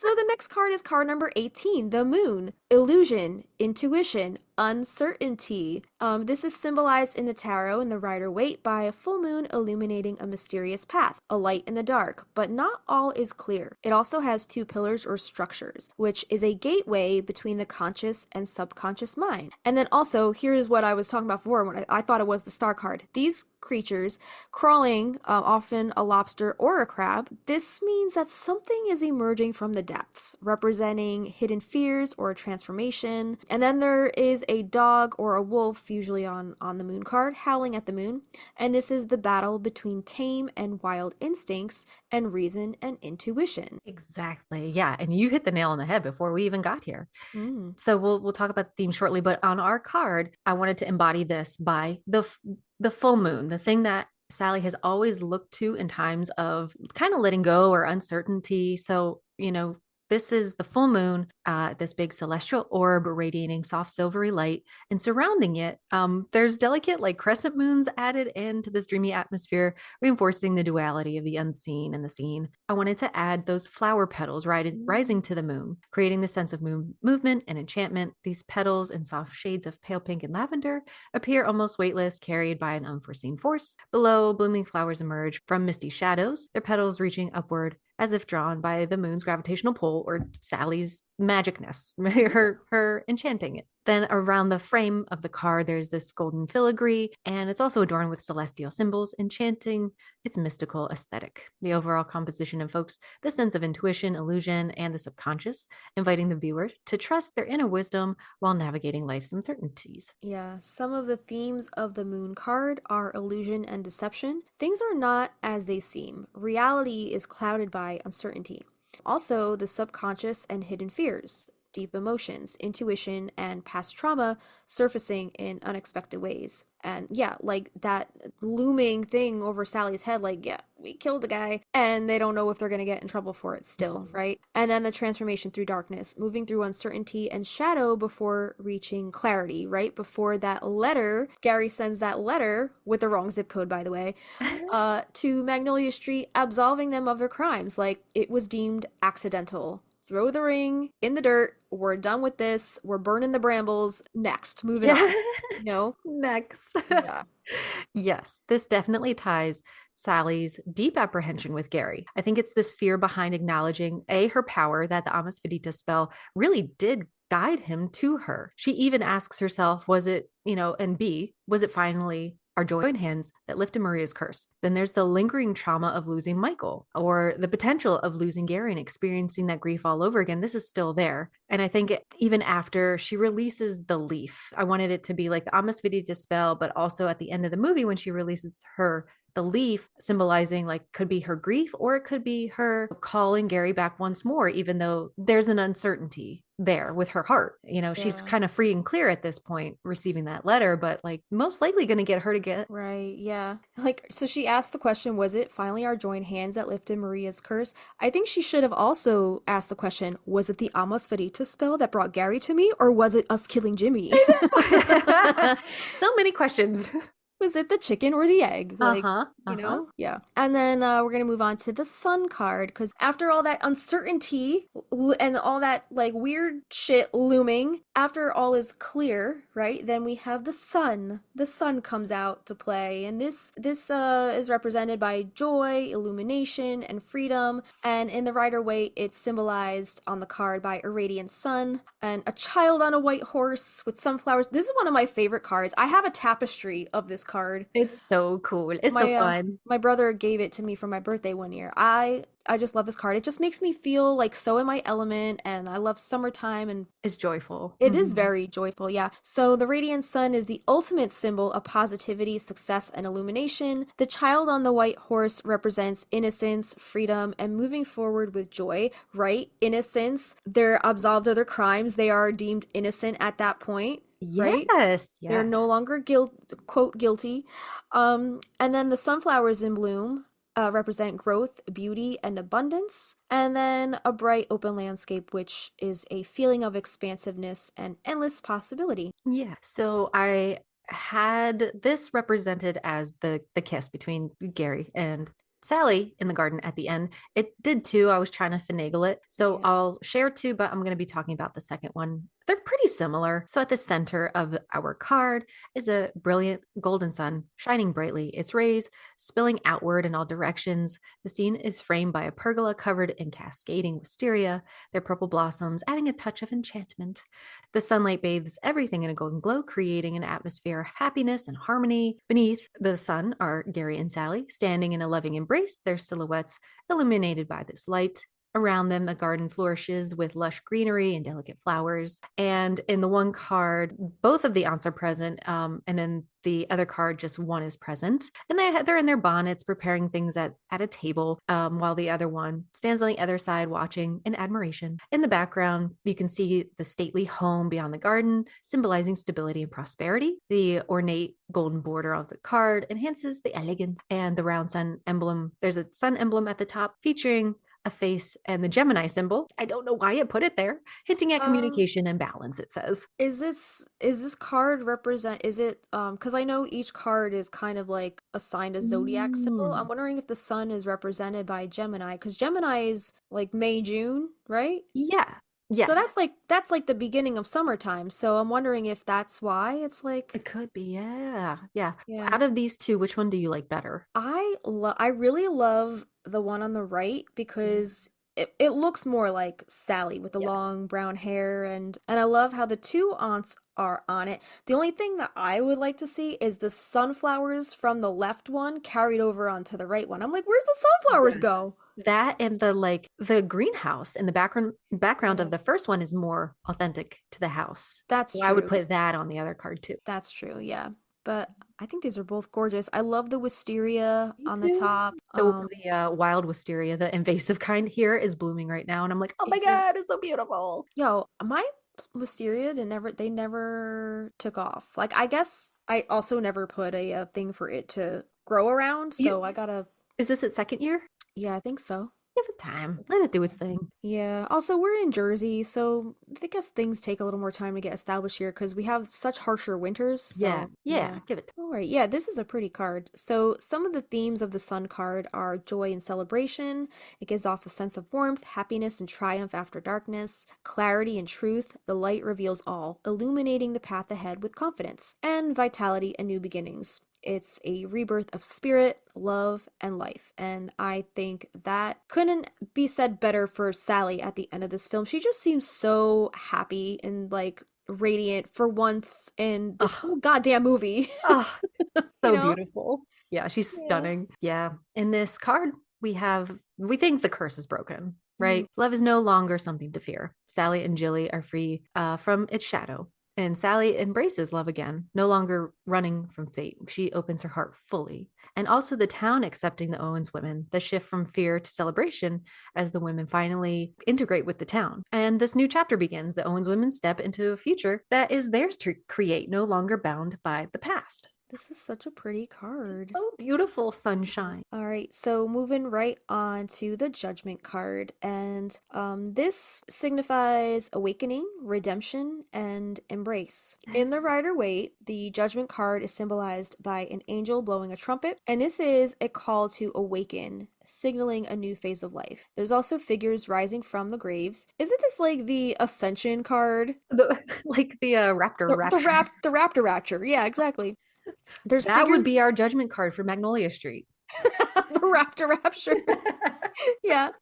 So the next card is card number 18, the moon. Illusion, intuition, uncertainty. This is symbolized in the tarot in the Rider-Waite by a full moon illuminating a mysterious path, a light in the dark, but not all is clear. It also has two pillars or structures, which is a gateway between the conscious and subconscious mind. And then also, here's what I was talking about before when I thought it was the star card. These creatures crawling, often a lobster or a crab. This means that something is emerging from the depths, representing hidden fears or transformation. And then there is a dog or a wolf, usually on the moon card, howling at the moon. And this is the battle between tame and wild instincts and reason and intuition. Exactly. Yeah. And you hit the nail on the head before we even got here. Mm. So we'll talk about the theme shortly, but on our card, I wanted to embody this by the full moon, the thing that Sally has always looked to in times of kind of letting go or uncertainty. So, this is the full moon, this big celestial orb radiating soft silvery light, and surrounding it, there's delicate like crescent moons added into this dreamy atmosphere, reinforcing the duality of the unseen and the seen. I wanted to add those flower petals rising to the moon, creating the sense of moon movement and enchantment. These petals in soft shades of pale pink and lavender appear almost weightless, carried by an unforeseen force. Below, blooming flowers emerge from misty shadows, their petals reaching upward as if drawn by the moon's gravitational pull or Sally's magicness, her enchanting it. Then around the frame of the card, there's this golden filigree, and it's also adorned with celestial symbols, enchanting its mystical aesthetic. The overall composition evokes the sense of intuition, illusion, and the subconscious, inviting the viewer to trust their inner wisdom while navigating life's uncertainties. Yeah, some of the themes of the moon card are illusion and deception. Things are not as they seem. Reality is clouded by uncertainty. Also, the subconscious and hidden fears. deep emotions, intuition, and past trauma surfacing in unexpected ways. And yeah, like that looming thing over Sally's head, like, yeah, we killed the guy, and they don't know if they're going to get in trouble for it still, Mhm. right? And then the transformation through darkness, moving through uncertainty and shadow before reaching clarity, right? Before that letter, Gary sends that letter with the wrong zip code, by the way, to Magnolia Street, absolving them of their crimes. Like, it was deemed accidental. Throw the ring in the dirt. We're done with this. We're burning the brambles. Next, moving Yeah. on. You know? Next. Yeah. Yes, this definitely ties Sally's deep apprehension with Gary. I think it's this fear behind acknowledging A, her power, that the Amasvedita spell really did guide him to her. She even asks herself, was it, and B, was it finally our joined hands that lifted Maria's curse? Then there's the lingering trauma of losing Michael, or the potential of losing Gary and experiencing that grief all over again. This is still there. And I think even after she releases the leaf, I wanted it to be like the Amasvedita spell, but also at the end of the movie when she releases the leaf symbolizing like could be her grief or it could be her calling Gary back once more, even though there's an uncertainty there with her heart. She's Yeah. kind of free and clear at this point receiving that letter, but like most likely going to get her to get. Right, yeah. Like, so she asked the question, was it finally our joined hands that lifted Maria's curse? I think she should have also asked the question, was it the Amos Verita spell that brought Gary to me, or was it us killing Jimmy? So many questions. Was it the chicken or the egg? Like, Uh-huh. Uh-huh. Yeah. And then we're going to move on to the sun card because after all that uncertainty and all that like weird shit looming, after all is clear, right? Then we have the sun. The sun comes out to play, and this is represented by joy, illumination, and freedom. And in the Rider-Waite, it's symbolized on the card by a radiant sun and a child on a white horse with sunflowers. This is one of my favorite cards. I have a tapestry of this card. It's so cool. It's so fun. My brother gave it to me for my birthday one year. I just love this card. It just makes me feel like so in my element, and I love summertime, and It's joyful. it is Mhm. very joyful, yeah. So the radiant sun is the ultimate symbol of positivity, success, and illumination. The child on the white horse represents innocence, freedom, and moving forward with joy, right? Innocence. They're absolved of their crimes. They are deemed innocent at that point, right? Yes, They're yes. no longer quote guilty. And then the sunflowers in bloom represent growth, beauty, and abundance. And then a bright open landscape, which is a feeling of expansiveness and endless possibility. Yeah. So I had this represented as the kiss between Gary and Sally in the garden at the end. It did too. I was trying to finagle it. So Yeah. I'll share two, but I'm going to be talking about the second one. They're pretty similar. So at the center of our card is a brilliant golden sun shining brightly, its rays spilling outward in all directions. The scene is framed by a pergola covered in cascading wisteria, their purple blossoms adding a touch of enchantment. The sunlight bathes everything in a golden glow, creating an atmosphere of happiness and harmony. Beneath the sun are Gary and Sally, standing in a loving embrace, their silhouettes illuminated by this light. Around them, a garden flourishes with lush greenery and delicate flowers. And in the one card, both of the aunts are present, and in the other card, just one is present. And they're in their bonnets preparing things at a table, while the other one stands on the other side watching in admiration. In the background, you can see the stately home beyond the garden, symbolizing stability and prosperity. The ornate golden border of the card enhances the elegance, and the round sun emblem. There's a sun emblem at the top featuring a face and the Gemini symbol. I don't know why it put it there, hinting at Um, communication and balance, it says. is this card represent is it because I know each card is kind of like assigned a zodiac symbol. I'm Mm, wondering if the sun is represented by Gemini because Gemini is like May, June, right? yeah. So Yes. that's like the beginning of summertime. So I'm wondering if that's why it's like It could be. Yeah. Yeah. yeah. Out of these two, which one do you like better? I really love the one on the right Yeah. because it looks more like Sally with the Yes. long brown hair and I love how the two aunts are on it. The only thing that I would like to see is the sunflowers from the left one carried over onto the right one. I'm like, where's the sunflowers Yes. go? That and the greenhouse in the background of Yeah, the first one is more authentic to the house. that's So I would true. put that on the other card too. That's true. Yeah. but I think these are both gorgeous. I love the wisteria Me on the too. top. The wild wisteria, the invasive kind here, is blooming right now, and I'm like, oh my Is it? god, it's so beautiful. Yo, my wisteria they never took off. Like I guess I also never put a thing for it to grow around, You so I gotta. is this its second year? Yeah, I think so. Give it time. Let it do its thing. Yeah. Also, we're in Jersey, so I guess things take a little more time to get established here because we have such harsher winters. Yeah, So, yeah, yeah. give it. All right. Yeah, this is a pretty card. So, some of the themes of the Sun card are joy and celebration. It gives off a sense of warmth, happiness, and triumph after darkness, clarity and truth. The light reveals all, illuminating the path ahead with confidence, and vitality and new beginnings. It's a rebirth of spirit, love, and life. And I think that couldn't be said better for Sally at the end of this film. She just seems so happy and like radiant for once in this Oh, whole goddamn movie. oh, You so know? beautiful. Yeah, she's Yeah. stunning. Yeah. In this card, we think the curse is broken, Mm. right? Love is no longer something to fear. Sally and Jilly are free from its shadow. And Sally embraces love again, no longer running from fate. She opens her heart fully. And also the town accepting the Owens women, the shift from fear to celebration as the women finally integrate with the town. And this new chapter begins. The Owens women step into a future that is theirs to create, no longer bound by the past. This is such a pretty card. Oh, beautiful sunshine. All right, so moving right on to the Judgment card, and this signifies awakening, redemption, and embrace. In the Rider-Waite, the Judgment card is symbolized by an angel blowing a trumpet, and this is a call to awaken, signaling a new phase of life. There's also figures rising from the graves. Isn't this like the Ascension card? Like the raptor rapture. The Raptor Rapture. Yeah, exactly. There's That would figures be our judgment card for Magnolia Street. the Raptor Rapture. Yeah.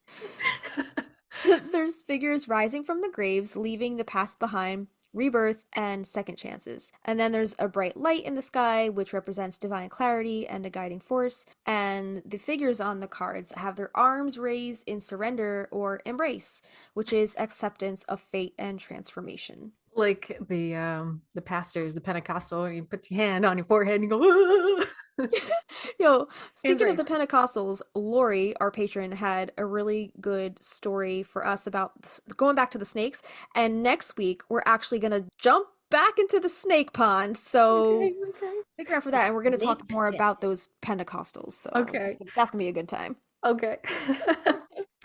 There's figures rising from the graves, leaving the past behind, rebirth, and second chances. And then there's a bright light in the sky, which represents divine clarity and a guiding force. And the figures on the cards have their arms raised in surrender or embrace, which is acceptance of fate and transformation. Like the pastors, the Pentecostal, you put your hand on your forehead and you go, "Ah!" Yo, Hands speaking of the raised. Pentecostals, Lori, our patron, had a really good story for us about going back to the snakes. And next week, we're actually going to jump back into the snake pond. So Okay, okay. stick around for The that. And we're going to talk snake more pit. about those Pentecostals. So Okay. that's going to be a good time. Okay.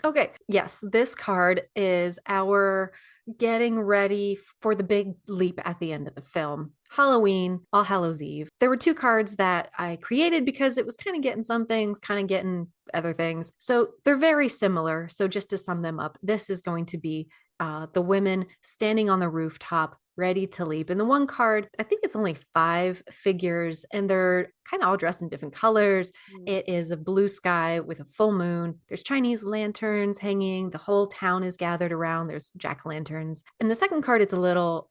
Okay. Yes, this card is our getting ready for the big leap at the end of the film. Halloween, All Hallows Eve. There were two cards that I created because it was kind of getting some things, kind of getting other things. So they're very similar. So just to sum them up, this is going to be the women standing on the rooftop ready to leap. And the one card, I think it's only 5 figures, and they're kind of all dressed in different colors. Mm. It is a blue sky with a full moon. There's Chinese lanterns hanging. The whole town is gathered around. There's jack-o'-lanterns. And the second card, it's a little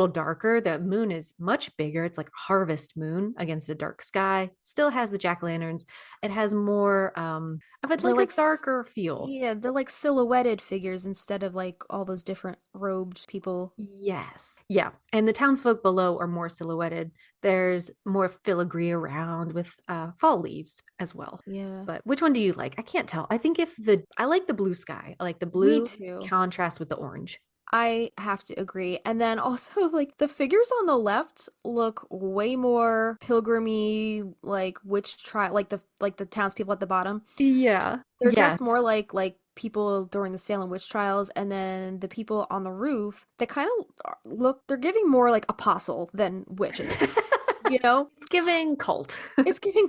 darker. The moon is much bigger. It's like a harvest moon against a dark sky. Still has the jack-o'-lanterns. It has more of it They're like a like, darker feel. yeah, they're like silhouetted figures instead of like all those different robed people. Yes. Yeah. And the townsfolk below are more silhouetted. There's more filigree around with fall leaves as well. Yeah, But which one do you like? I can't tell. I like the blue sky. I like the me blue too. contrast with the orange. I have to agree. And then also like the figures on the left look way more pilgrimy, like witch trial, like the townspeople at the bottom. Yeah. They're Yes. dressed more like people during the Salem witch trials, and then the people on the roof, they kind of look, they're giving more like apostle than witches. You know? It's giving cult. It's giving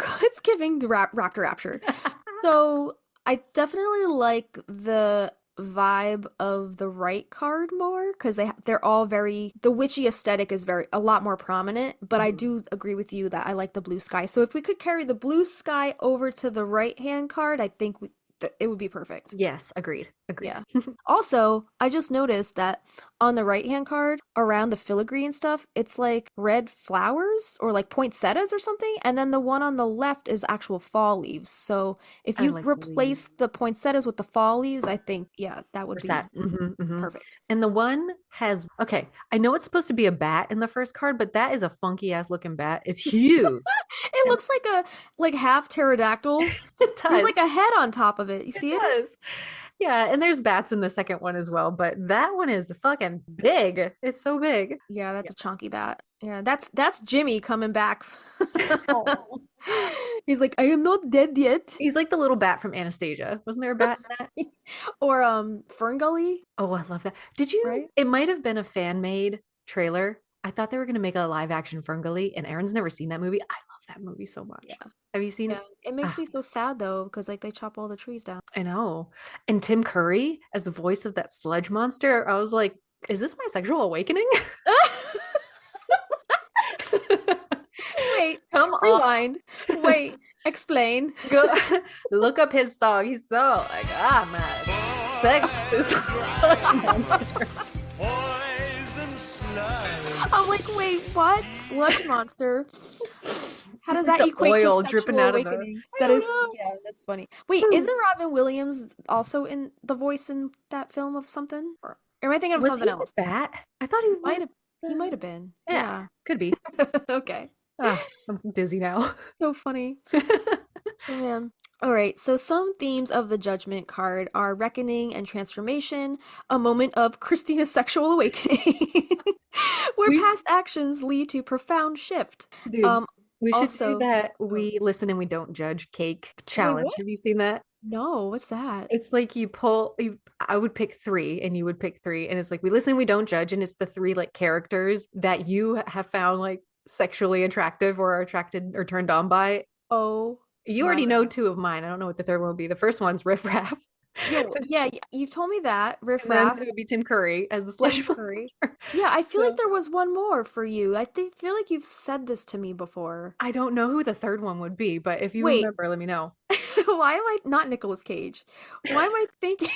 Raptor Rapture. So I definitely like the vibe of the right card more because they're all very the witchy aesthetic is very a lot more prominent, but I Mhm. do agree with you that I like the blue sky. So if we could carry the blue sky over to the right hand card, I think it would be perfect. Yes, agreed. Agreed. Yeah. Also, I just noticed that on the right-hand card, around the filigree and stuff, it's like red flowers or like poinsettias or something, and then the one on the left is actual fall leaves. So if I you like the leaves. replace the poinsettias with the fall leaves, I think, yeah, that would Or that. be perfect. And the one has, okay, I know it's supposed to be a bat in the first card, but that is a funky ass looking bat. It's huge. It And looks like a like half pterodactyl. it There's does. like a head on top of it. You It see it? does. Yeah, and there's bats in the second one as well, but that one is fucking big. It's so big. Yeah, that's Yeah. a chunky bat. Yeah, that's Jimmy coming back. Oh. He's like, I am not dead yet. He's like the little bat from Anastasia. Wasn't there a bat in that? Or Ferngully, Oh, I love that. Did you? right? It might have been a fan made trailer. I thought they were going to make a live action Ferngully, and Aaron's never seen that movie. I love that movie so much. Yeah. Have you seen Yeah. it? It makes Ah, me so sad though, because like they chop all the trees down. I know. And Tim Curry as the voice of that sludge monster. I was like, is this my sexual awakening? Wait, Come on. rewind. Wait, explain. Go look up his song. He's so like, I'm a sex sludge monster. I'm like, wait, what? Sludge monster. How Just does like that the equate to oil dripping sexual out of the. awakening? I That don't is, know. yeah, that's funny. Wait, isn't Robin Williams also in the voice in that film of something? Or am I thinking of Was something he the else? bat? I thought he Might was. have, he might have been. Yeah, Yeah. could be. Okay. Ah, I'm dizzy now. So funny. Oh man. All right, so some themes of the Judgment card are reckoning and transformation, a moment of Christina's sexual awakening, where We, past actions lead to profound shift. dude, Um, we should do also, that. oh, We listen and we don't judge cake wait, challenge. what? Have you seen that? No, what's that? It's like you pull, I would pick three and you would pick three. And it's like we listen, we don't judge. And it's the three like characters that you have found like sexually attractive or are attracted or turned on by. Oh You my already know God. two of mine. I don't know what the third one would be. The first one's Riff Raff. Yo, yeah, you've told me that. Riff And then Raff, it would be Tim Curry as the Tim slush Curry. monster. Yeah, I feel like So there was one more for you. feel like you've said this to me before. I don't know who the third one would be, but if you Wait, remember, let me know. why am I not Nicolas Cage? Why am I thinking?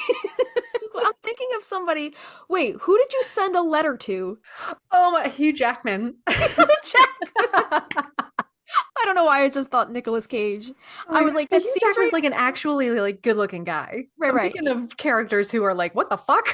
I'm thinking of somebody. Wait, who did you send a letter to? Oh my, Hugh Jackman. Jack. I don't know why I just thought Nicolas Cage. I was like, But that Hugh seems Jackman's like an actually like good looking guy. right, I'm right. thinking of characters who are like, what the fuck?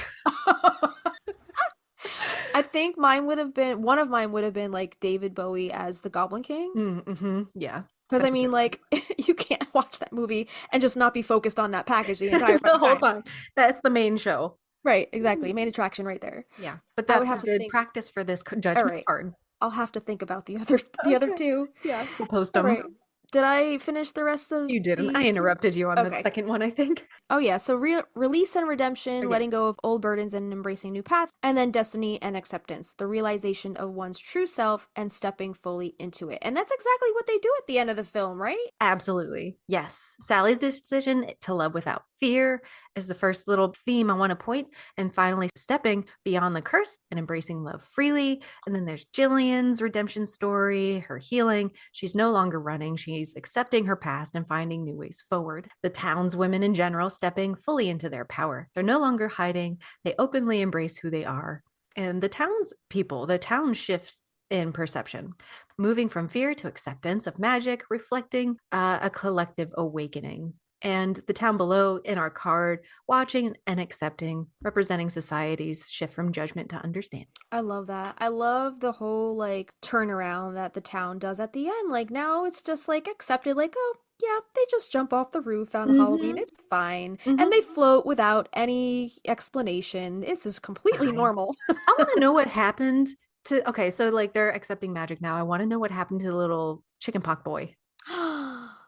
I think mine would have been one of mine would have been like David Bowie as the Goblin King. Yeah, Because I that's a mean, good one. like, you can't watch that movie and just not be focused on that package the entire The fucking whole time. time. That's the main show. Right, exactly. Main attraction right there. Yeah, but I would that's a have to good think, practice for this all judgment right, card. I'll have to think about the other Okay. two. Yeah, we'll post All them. right. Did I finish the rest of You didn't. I these two? interrupted you on the Okay. second one, I think. Oh yeah, so release and redemption, Okay. letting go of old burdens and embracing new paths, and then destiny and acceptance, the realization of one's true self and stepping fully into it. And that's exactly what they do at the end of the film, right? Absolutely. Yes. Sally's decision to love without fear is the first little theme I want to point. And finally, stepping beyond the curse and embracing love freely. And then there's Gillian's redemption story, her healing. She's no longer running, she's accepting her past and finding new ways forward. The town's women in general stepping fully into their power. They're no longer hiding, they openly embrace who they are. And the town's people, the town shifts in perception, moving from fear to acceptance of magic, reflecting a collective awakening. And the town below in our card, watching and accepting, representing society's shift from judgment to understanding. I love that. I love the whole like turnaround that the town does at the end. Like now it's just like accepted, like, oh, yeah, they just jump off the roof on Halloween. Mm-hmm. It's fine. And Mm-hmm. they float without any explanation. This is completely Fine. normal. I want to know what happened to, okay, so like they're accepting magic now. I want to know what happened to the little chickenpox boy.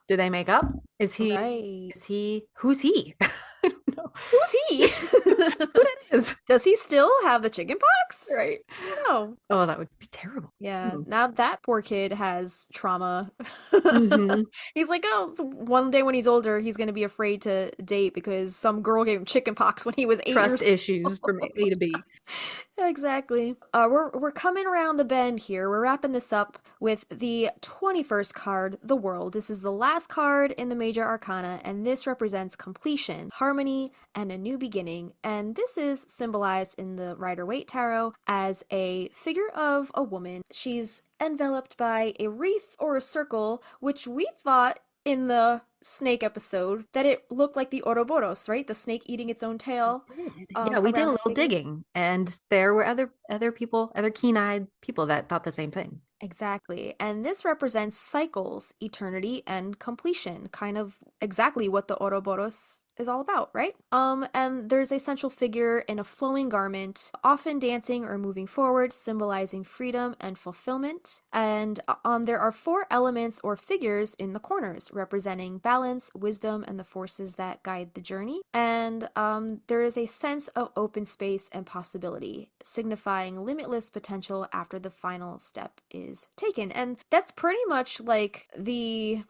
Did they make up? Right. Who's he? I don't know. Who's he? Who that is. Does he still have the chicken pox? Right. I don't know. Oh, that would be terrible. Yeah, Hmm. now that poor kid has trauma. Mm-hmm. He's like, oh, so one day when he's older, he's gonna be afraid to date because some girl gave him chicken pox when he was 8 years Trust issues from A to B. Exactly. We're coming around the bend here. We're wrapping this up with the 21st card, the World. This is the last card in the Major Arcana, and this represents completion, harmony, and a new beginning. And this is symbolized in the Rider-Waite Tarot as a figure of a woman. She's enveloped by a wreath or a circle, which we thought in the snake episode that it looked like the Ouroboros, right? The snake eating its own tail Yeah, we did a around the little figure. digging, and there were other people, other keen-eyed people that thought the same thing. Exactly. And this represents cycles, eternity, and completion, kind of exactly what the Ouroboros is all about, right? And there's a central figure in a flowing garment, often dancing or moving forward, symbolizing freedom and fulfillment. And there are four elements or figures in the corners, representing balance, wisdom, and the forces that guide the journey. And there is a sense of open space and possibility, signifying limitless potential after the final step is taken. And that's pretty much like the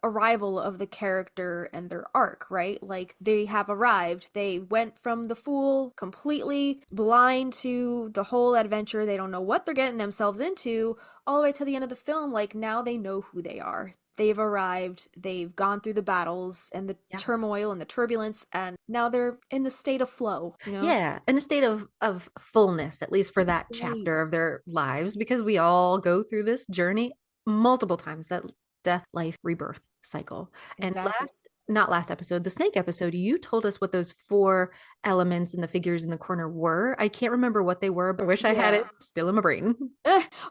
arrival of the character and their arc, right? Like they have arrived. They went from the fool completely blind to the whole adventure. They don't know what they're getting themselves into, all the way to the end of the film. Like now they know who they are. They've arrived, they've gone through the battles and the Yeah. turmoil and the turbulence, and now they're in the state of flow, you know? Yeah, in a state of fullness, at least for that Right. chapter of their lives, because we all go through this journey multiple times, that death, life, rebirth cycle. And Exactly. not last episode, the snake episode, you told us what those four elements and the figures in the corner were. I can't remember what they were, but I wish I had it Yeah. still in my brain.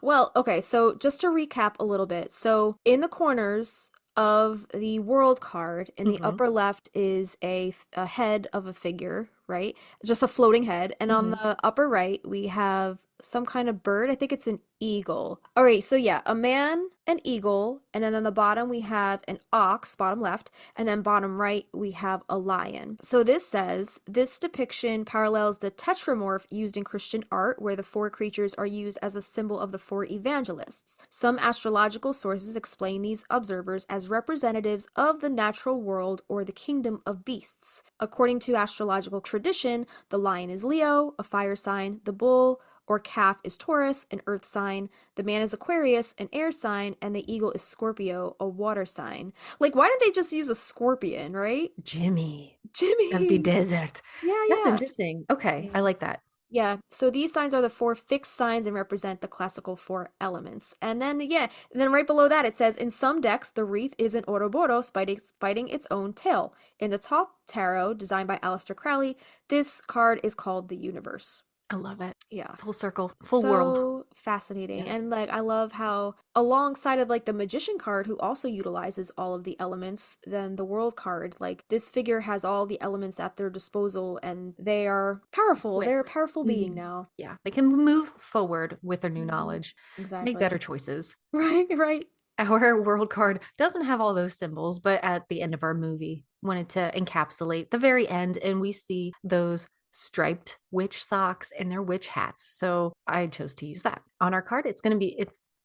Well, okay, so just to recap a little bit. So in the corners of the world card, in the Hmm. upper left is a head of a figure, right? Just a floating head. And on Hmm. the upper right, we have some kind of bird. I think it's an eagle. All right, so yeah, a man, an eagle, and then on the bottom we have an ox, bottom left, and then bottom right we have a lion. So this says this depiction parallels the tetramorph used in Christian art, where the four creatures are used as a symbol of the four evangelists. Some astrological sources explain these observers as representatives of the natural world or the kingdom of beasts. According to astrological tradition, the lion is Leo, a fire sign, the bull or calf is Taurus, an earth sign, the man is Aquarius, an air sign, and the eagle is Scorpio, a water sign. Like, why didn't they just use a scorpion, right? Jimmy of the Jimmy! desert. Yeah, That's yeah. interesting. Okay, I Yeah. like that. Yeah, so these signs are the four fixed signs and represent the classical four elements. And then, yeah, and then right below that it says, in some decks, the wreath is an Ouroboros biting its own tail. In the top tarot, designed by Aleister Crowley, this card is called the Universe. I love it. Yeah. Full circle, full world. So fascinating. Yeah. And like I love how alongside of like the magician card who also utilizes all of the elements, then the world card, like this figure has all the elements at their disposal and they are powerful. They're a Equipped. powerful being Mhm. now. Yeah, they can move forward with their new Mhm. knowledge, make better Exactly. choices. Right, right. Our world card doesn't have all those symbols, but at the end of our movie, wanted to encapsulate the very end, and we see those striped witch socks and their witch hats. So I chose to use that. On our card, it's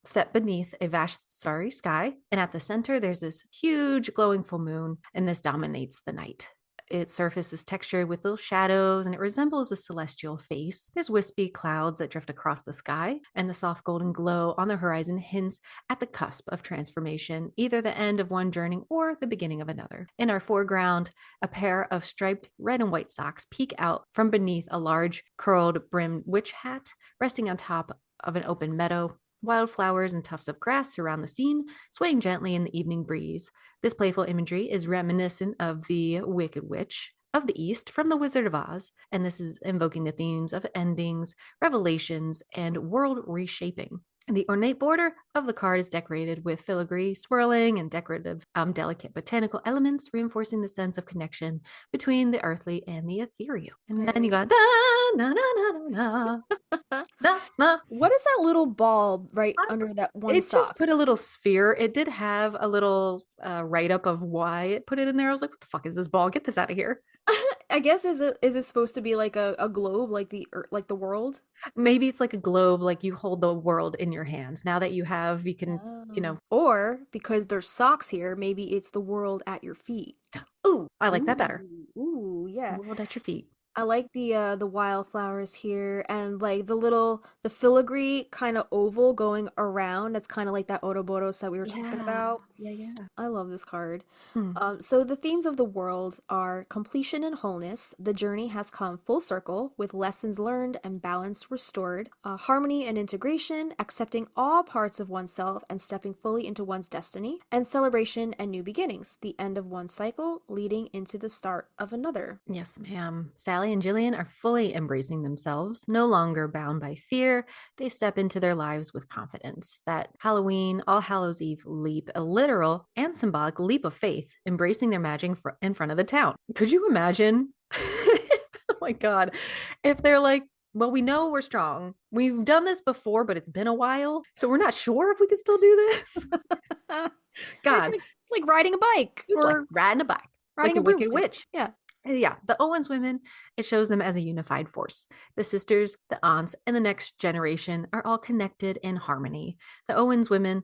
set beneath a vast starry sky, and at the center, there's this huge glowing full moon, and this dominates the night. Its surface is textured with little shadows and it resembles a celestial face. There's wispy clouds that drift across the sky, and the soft golden glow on the horizon hints at the cusp of transformation, either the end of one journey or the beginning of another. In our foreground, a pair of striped red and white socks peek out from beneath a large curled brimmed witch hat resting on top of an open meadow. Wildflowers and tufts of grass surround the scene, swaying gently in the evening breeze. This playful imagery is reminiscent of the Wicked Witch of the East from The Wizard of Oz, and this is invoking the themes of endings, revelations, and world reshaping. And the ornate border of the card is decorated with filigree, swirling, and decorative, delicate botanical elements, reinforcing the sense of connection between the earthly and the ethereal. And then you Right. got da na na na na na na na. What is that little ball right I under that one It just sock? put a little sphere. It did have a little write up of why it put it in there. I was like, what the fuck is this ball? Get this out of here. I guess is it supposed to be like a globe like like the world? Maybe it's like a globe, like you hold the world in your hands. Now that you can, Oh. Or because there's socks here, maybe it's the world at your feet. ooh, I like that better. Ooh, ooh, The yeah. world at your feet. I like the wildflowers here and like the filigree kind of oval going around. That's kind of like that Ouroboros that we were talking Yeah. about. Yeah, yeah. I love this card. Hmm. So the themes of the world are completion and wholeness. The journey has come full circle with lessons learned and balance restored. Harmony and integration, accepting all parts of oneself and stepping fully into one's destiny. And celebration and new beginnings, the end of one cycle leading into the start of another. Yes, ma'am. Sally and Gillian are fully embracing themselves, no longer bound by fear. They step into their lives with confidence. That Halloween, All Hallows Eve leap, a literal and symbolic leap of faith, embracing their magic in front of the town. Could you imagine? Oh my God. If they're like, well, we know we're strong. We've done this before, but it's been a while. So we're not sure if we can still do this. it's God, like it's like riding a bike it's like or riding a bike like riding a a wicked broomstick. witch. Yeah. Yeah, the Owens women, it shows them as a unified force. The sisters, the aunts, and the next generation are all connected in harmony. The Owens women,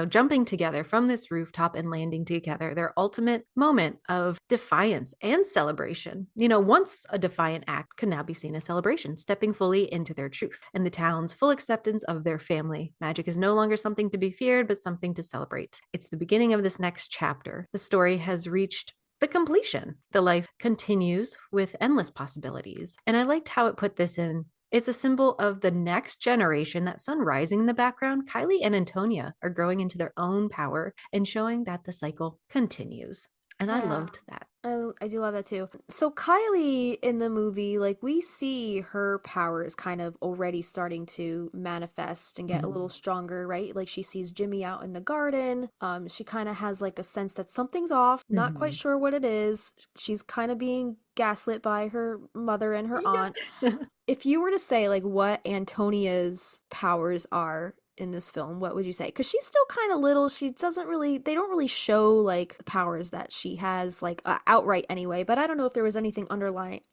jumping together from this rooftop and landing together, their ultimate moment of defiance and celebration. Once a defiant act could now be seen as celebration, stepping fully into their truth. And the town's full acceptance of their family. Magic is no longer something to be feared, but something to celebrate. It's the beginning of this next chapter. The story has reached the completion. The life continues with endless possibilities. And I liked how it put this in. It's a symbol of the next generation, that sun rising in the background. Kylie and Antonia are growing into their own power and showing that the cycle continues. And I Yeah. loved that. I do love that too. So Kylie in the movie, like we see her powers kind of already starting to manifest and get a little Mhm. stronger, right? Like she sees Jimmy out in the garden. She kind of has like a sense that something's off, not quite Mhm. sure what it is. She's kind of being gaslit by her mother and her Yeah. aunt. If you were to say like what Antonia's powers are in this film, what would you say? Because she's still kind of little. She doesn't really, they don't really show like the powers that she has, like outright anyway. But I don't know if there was anything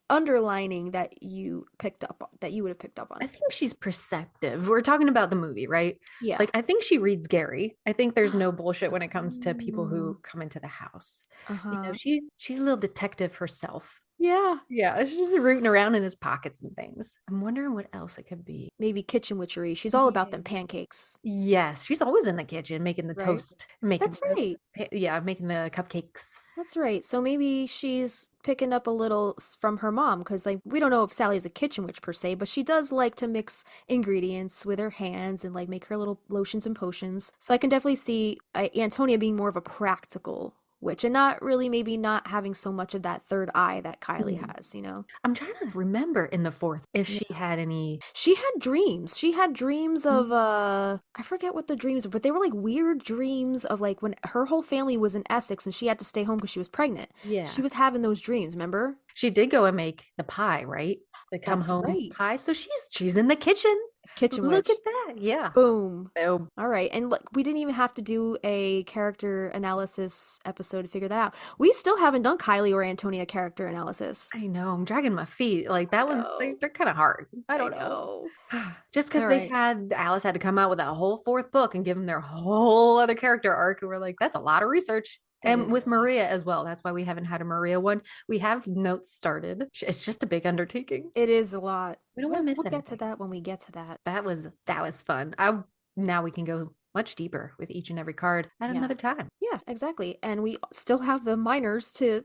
underlining that you picked up on, that you would have picked up on. I think she's perceptive. We're talking about the movie, right? Yeah. Like, I think she reads Gary. I think there's no bullshit when it comes to people who come into the house. Uh-huh. She's a little detective herself. Yeah. Yeah, she's rooting around in his pockets and things. I'm wondering what else it could be. Maybe kitchen witchery. She's all about Yeah. them pancakes, Yes, she's always in the kitchen making the right? toast, making That's the right. yeah, making the cupcakes. That's right. So maybe she's picking up a little from her mom because, like, we don't know if Sally's a kitchen witch per se, but she does like to mix ingredients with her hands and like make her little lotions and potions. So I can definitely see Antonia being more of a practical witch and not really maybe not having so much of that third eye that Kylie Mhm. has, you know? I'm trying to remember in the fourth if she Yeah. had any. She had dreams. She had dreams of Mm. I forget what the dreams were, but they were like weird dreams of like when her whole family was in Essex and she had to stay home because she was pregnant. She Yeah, was having those dreams, remember? she did go and make the pie, right? The come That's home right. pie. So she's in the kitchen. Kitchen Look at witch. that. Yeah. Boom. So All right. And look, we didn't even have to do a character analysis episode to figure that out. We still haven't done Kylie or Antonia character analysis. I know I'm dragging my feet. Like I that one, know. they're kind of hard. I I don't know. know. Just because All right. Alice had to come out with that whole fourth book and give them their whole other character arc, and we're like, that's a lot of research. That And is a with lot. Maria as well. That's why we haven't had a Maria one. We have notes started. It's just a big undertaking. It is a lot. We don't want We'll, to miss we'll get to anything. that when we get to that. That was fun. I Now we can go much deeper with each and every card at Yeah. another time. Yeah, exactly. And we still have the minors to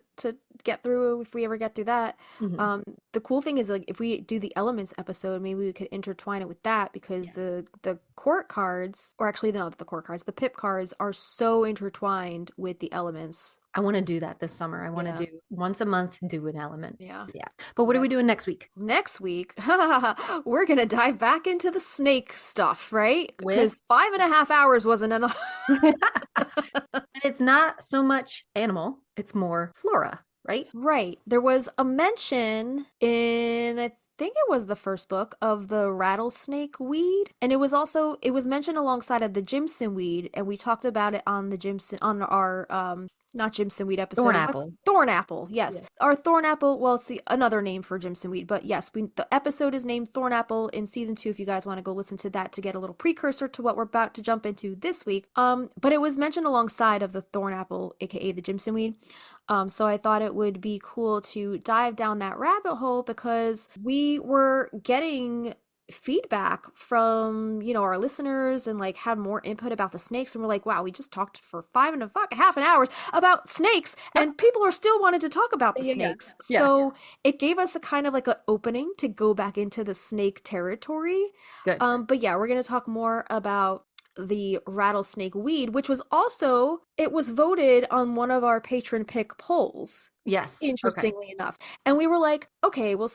get through if we ever get through that. Mhm. Um, the cool thing is like if we do the elements episode, maybe we could intertwine it with that because Yes. the court cards, or actually not the court cards, the pip cards are so intertwined with the elements. I want to do that this summer. I want to Yeah. do once a month, do an element. Yeah. Yeah. But what are Yeah. we doing next week? Next week, we're gonna dive back into the snake stuff, right? With Because 5.5 hours wasn't enough. and it's not so much animal, it's more flora, right? Right. There was a mention in, I think it was the first book of the rattlesnake weed. And it was mentioned alongside of the Jimson weed. And we talked about it on the Jimson, on our Not Jimson weed Thorn episode. What? apple. Thornapple. Yes. Yeah. Our Thornapple, well, it's the another name for Jimson weed, but yes, the episode is named Thornapple in season 2 if you guys want to go listen to that to get a little precursor to what we're about to jump into this week. But it was mentioned alongside of the Thornapple, aka the Jimson weed. So I thought it would be cool to dive down that rabbit hole because we were getting feedback from our listeners and like had more input about the snakes, and we're like, wow, we just talked for half an hours about snakes and people are still wanting to talk about the Yeah. snakes. Yeah. So it gave us a kind of like an opening to go back into the snake territory. Good. But yeah, we're going to talk more about the rattlesnake weed, which was also, it was voted on one of our patron pick polls, Yes. Okay. interestingly enough. And we were like, okay, well,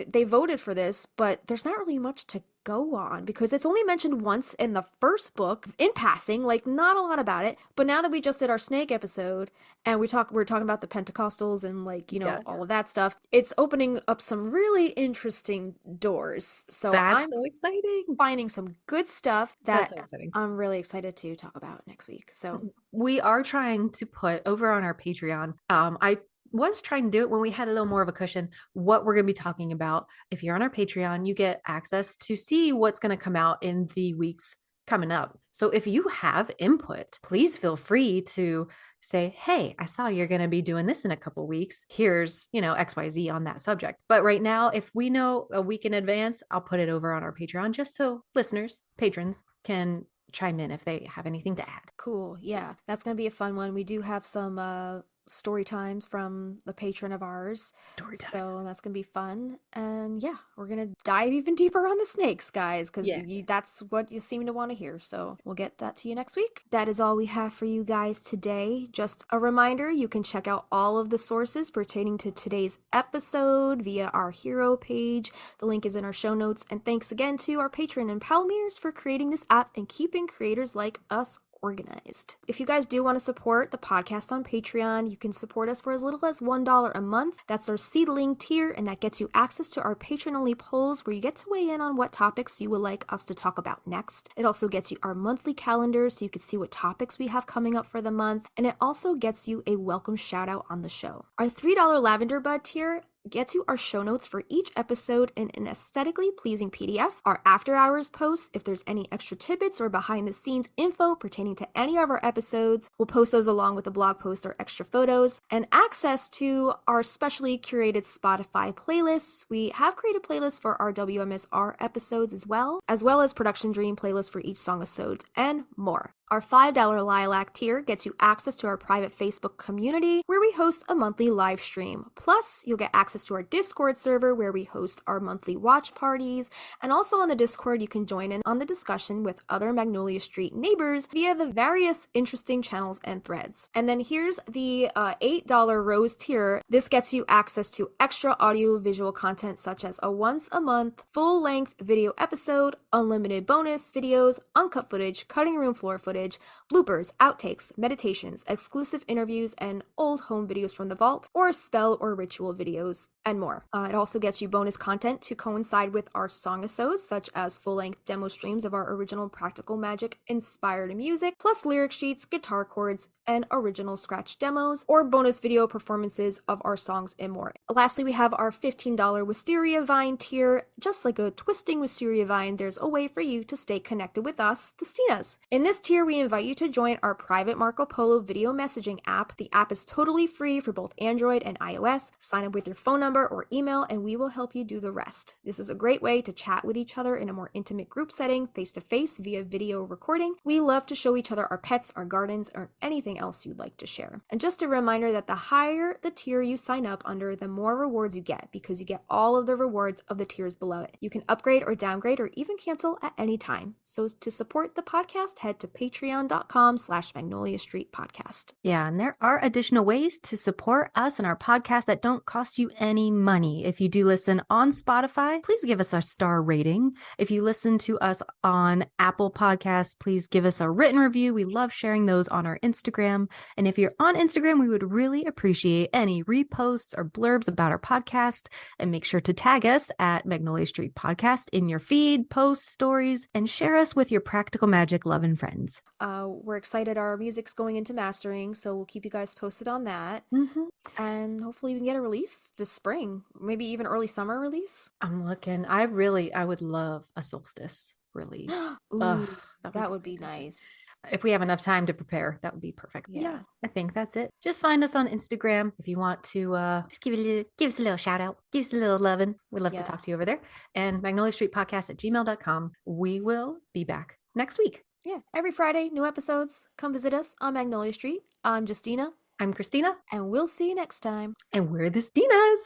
they voted for this, but there's not really much to go on because it's only mentioned once in the first book in passing, like not a lot about it. But now that we just did our snake episode and we're talking about the Pentecostals and like, Yeah. all of that stuff, it's opening up some really interesting doors. So That's I'm so exciting. finding some good stuff That's that so exciting. I'm really excited to talk about next week. So We are trying to put over on our Patreon. I was trying to do it when we had a little more of a cushion, what we're going to be talking about. If you're on our Patreon, you get access to see what's going to come out in the weeks coming up. So if you have input, please feel free to say, hey, I saw you're going to be doing this in a couple weeks. Here's, XYZ on that subject. But right now, if we know a week in advance, I'll put it over on our Patreon just so listeners, patrons can chime in if they have anything to add. cool. Yeah, that's going to be a fun one. We do have some story times from the patron of ours. Story time. So that's going to be fun. And yeah, we're going to dive even deeper on the snakes, guys, because that's what you seem to want to hear. So we'll get that to you next week. That is all we have for you guys today. Just a reminder, you can check out all of the sources pertaining to today's episode via our hero page. The link is in our show notes. And thanks again to our patron and Palmiers for creating this app and keeping creators like us organized. If you guys do want to support the podcast on Patreon, you can support us for as little as $1 a month. That's our seedling tier, and that gets you access to our patron-only polls where you get to weigh in on what topics you would like us to talk about next. It also gets you our monthly calendar so you can see what topics we have coming up for the month, and it also gets you a welcome shout out on the show. Our $3 lavender bud tier gets you our show notes for each episode in an aesthetically pleasing PDF, our after hours posts, if there's any extra tidbits or behind the scenes info pertaining to any of our episodes, we'll post those along with a blog post or extra photos, and access to our specially curated Spotify playlists. We have created playlists for our WMSR episodes as well as Production Dream playlists for each song episode, and more. Our $5 Lilac tier gets you access to our private Facebook community where we host a monthly live stream. Plus, you'll get access to our Discord server where we host our monthly watch parties. And also on the Discord, you can join in on the discussion with other Magnolia Street neighbors via the various interesting channels and threads. And then here's the $8 Rose tier. This gets you access to extra audio visual content such as a once a month full-length video episode, unlimited bonus videos, uncut footage, cutting room floor footage, bloopers, outtakes, meditations, exclusive interviews, and old home videos from the vault, or spell or ritual videos, and more. It also gets you bonus content to coincide with our song-episodes, such as full-length demo streams of our original Practical Magic inspired music, plus lyric sheets, guitar chords, and original scratch demos, or bonus video performances of our songs and more. Lastly, we have our $15 Wisteria Vine tier. Just like a twisting Wisteria Vine, there's a way for you to stay connected with us, the Stinas. In this tier, we invite you to join our private Marco Polo video messaging app. The app is totally free for both Android and iOS. Sign up with your phone number or email, and we will help you do the rest. This is a great way to chat with each other in a more intimate group setting, face-to-face via video recording. We love to show each other our pets, our gardens, or anything else you'd like to share. And just a reminder that the higher the tier you sign up under, the more rewards you get, because you get all of the rewards of the tiers below it. You can upgrade or downgrade or even cancel at any time. So to support the podcast, head to patreon.com/Magnolia Street Podcast. Yeah, and there are additional ways to support us and our podcast that don't cost you any money. If you do listen on Spotify, please give us a star rating. If you listen to us on Apple Podcasts, please give us a written review. We love sharing those on our Instagram. And if you're on Instagram, we would really appreciate any reposts or blurbs about our podcast. And make sure to tag us at Magnolia Street Podcast in your feed, posts, stories, and share us with your Practical Magic loving friends. We're excited our music's going into mastering, so we'll keep you guys posted on that. Mm-hmm. And hopefully we can get a release this spring, maybe even early summer release. I'm looking. I would love a solstice release. Oh, Ooh, that would that be would be fantastic. nice. If we have enough time to prepare, that would be perfect. But yeah, Yeah. I think that's it. Just find us on Instagram if you want to just give us a little shout out, give us a little loving. We'd love to Yeah. talk to you over there. And Magnolia Street Podcast at gmail.com. We will be back next week. Yeah. Every Friday, new episodes. Come visit us on Magnolia Street. I'm Justina. I'm Christina. And we'll see you next time. And we're the Stinas.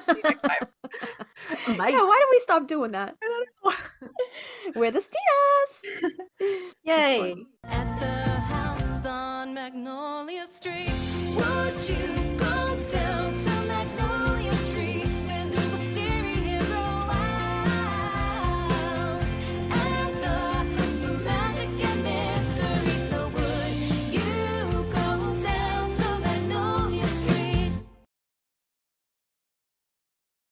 See you next time. Bye. Yeah, why did we stop doing that? I don't know. We're the Stinas. Yay. At the house on Magnolia Street, would you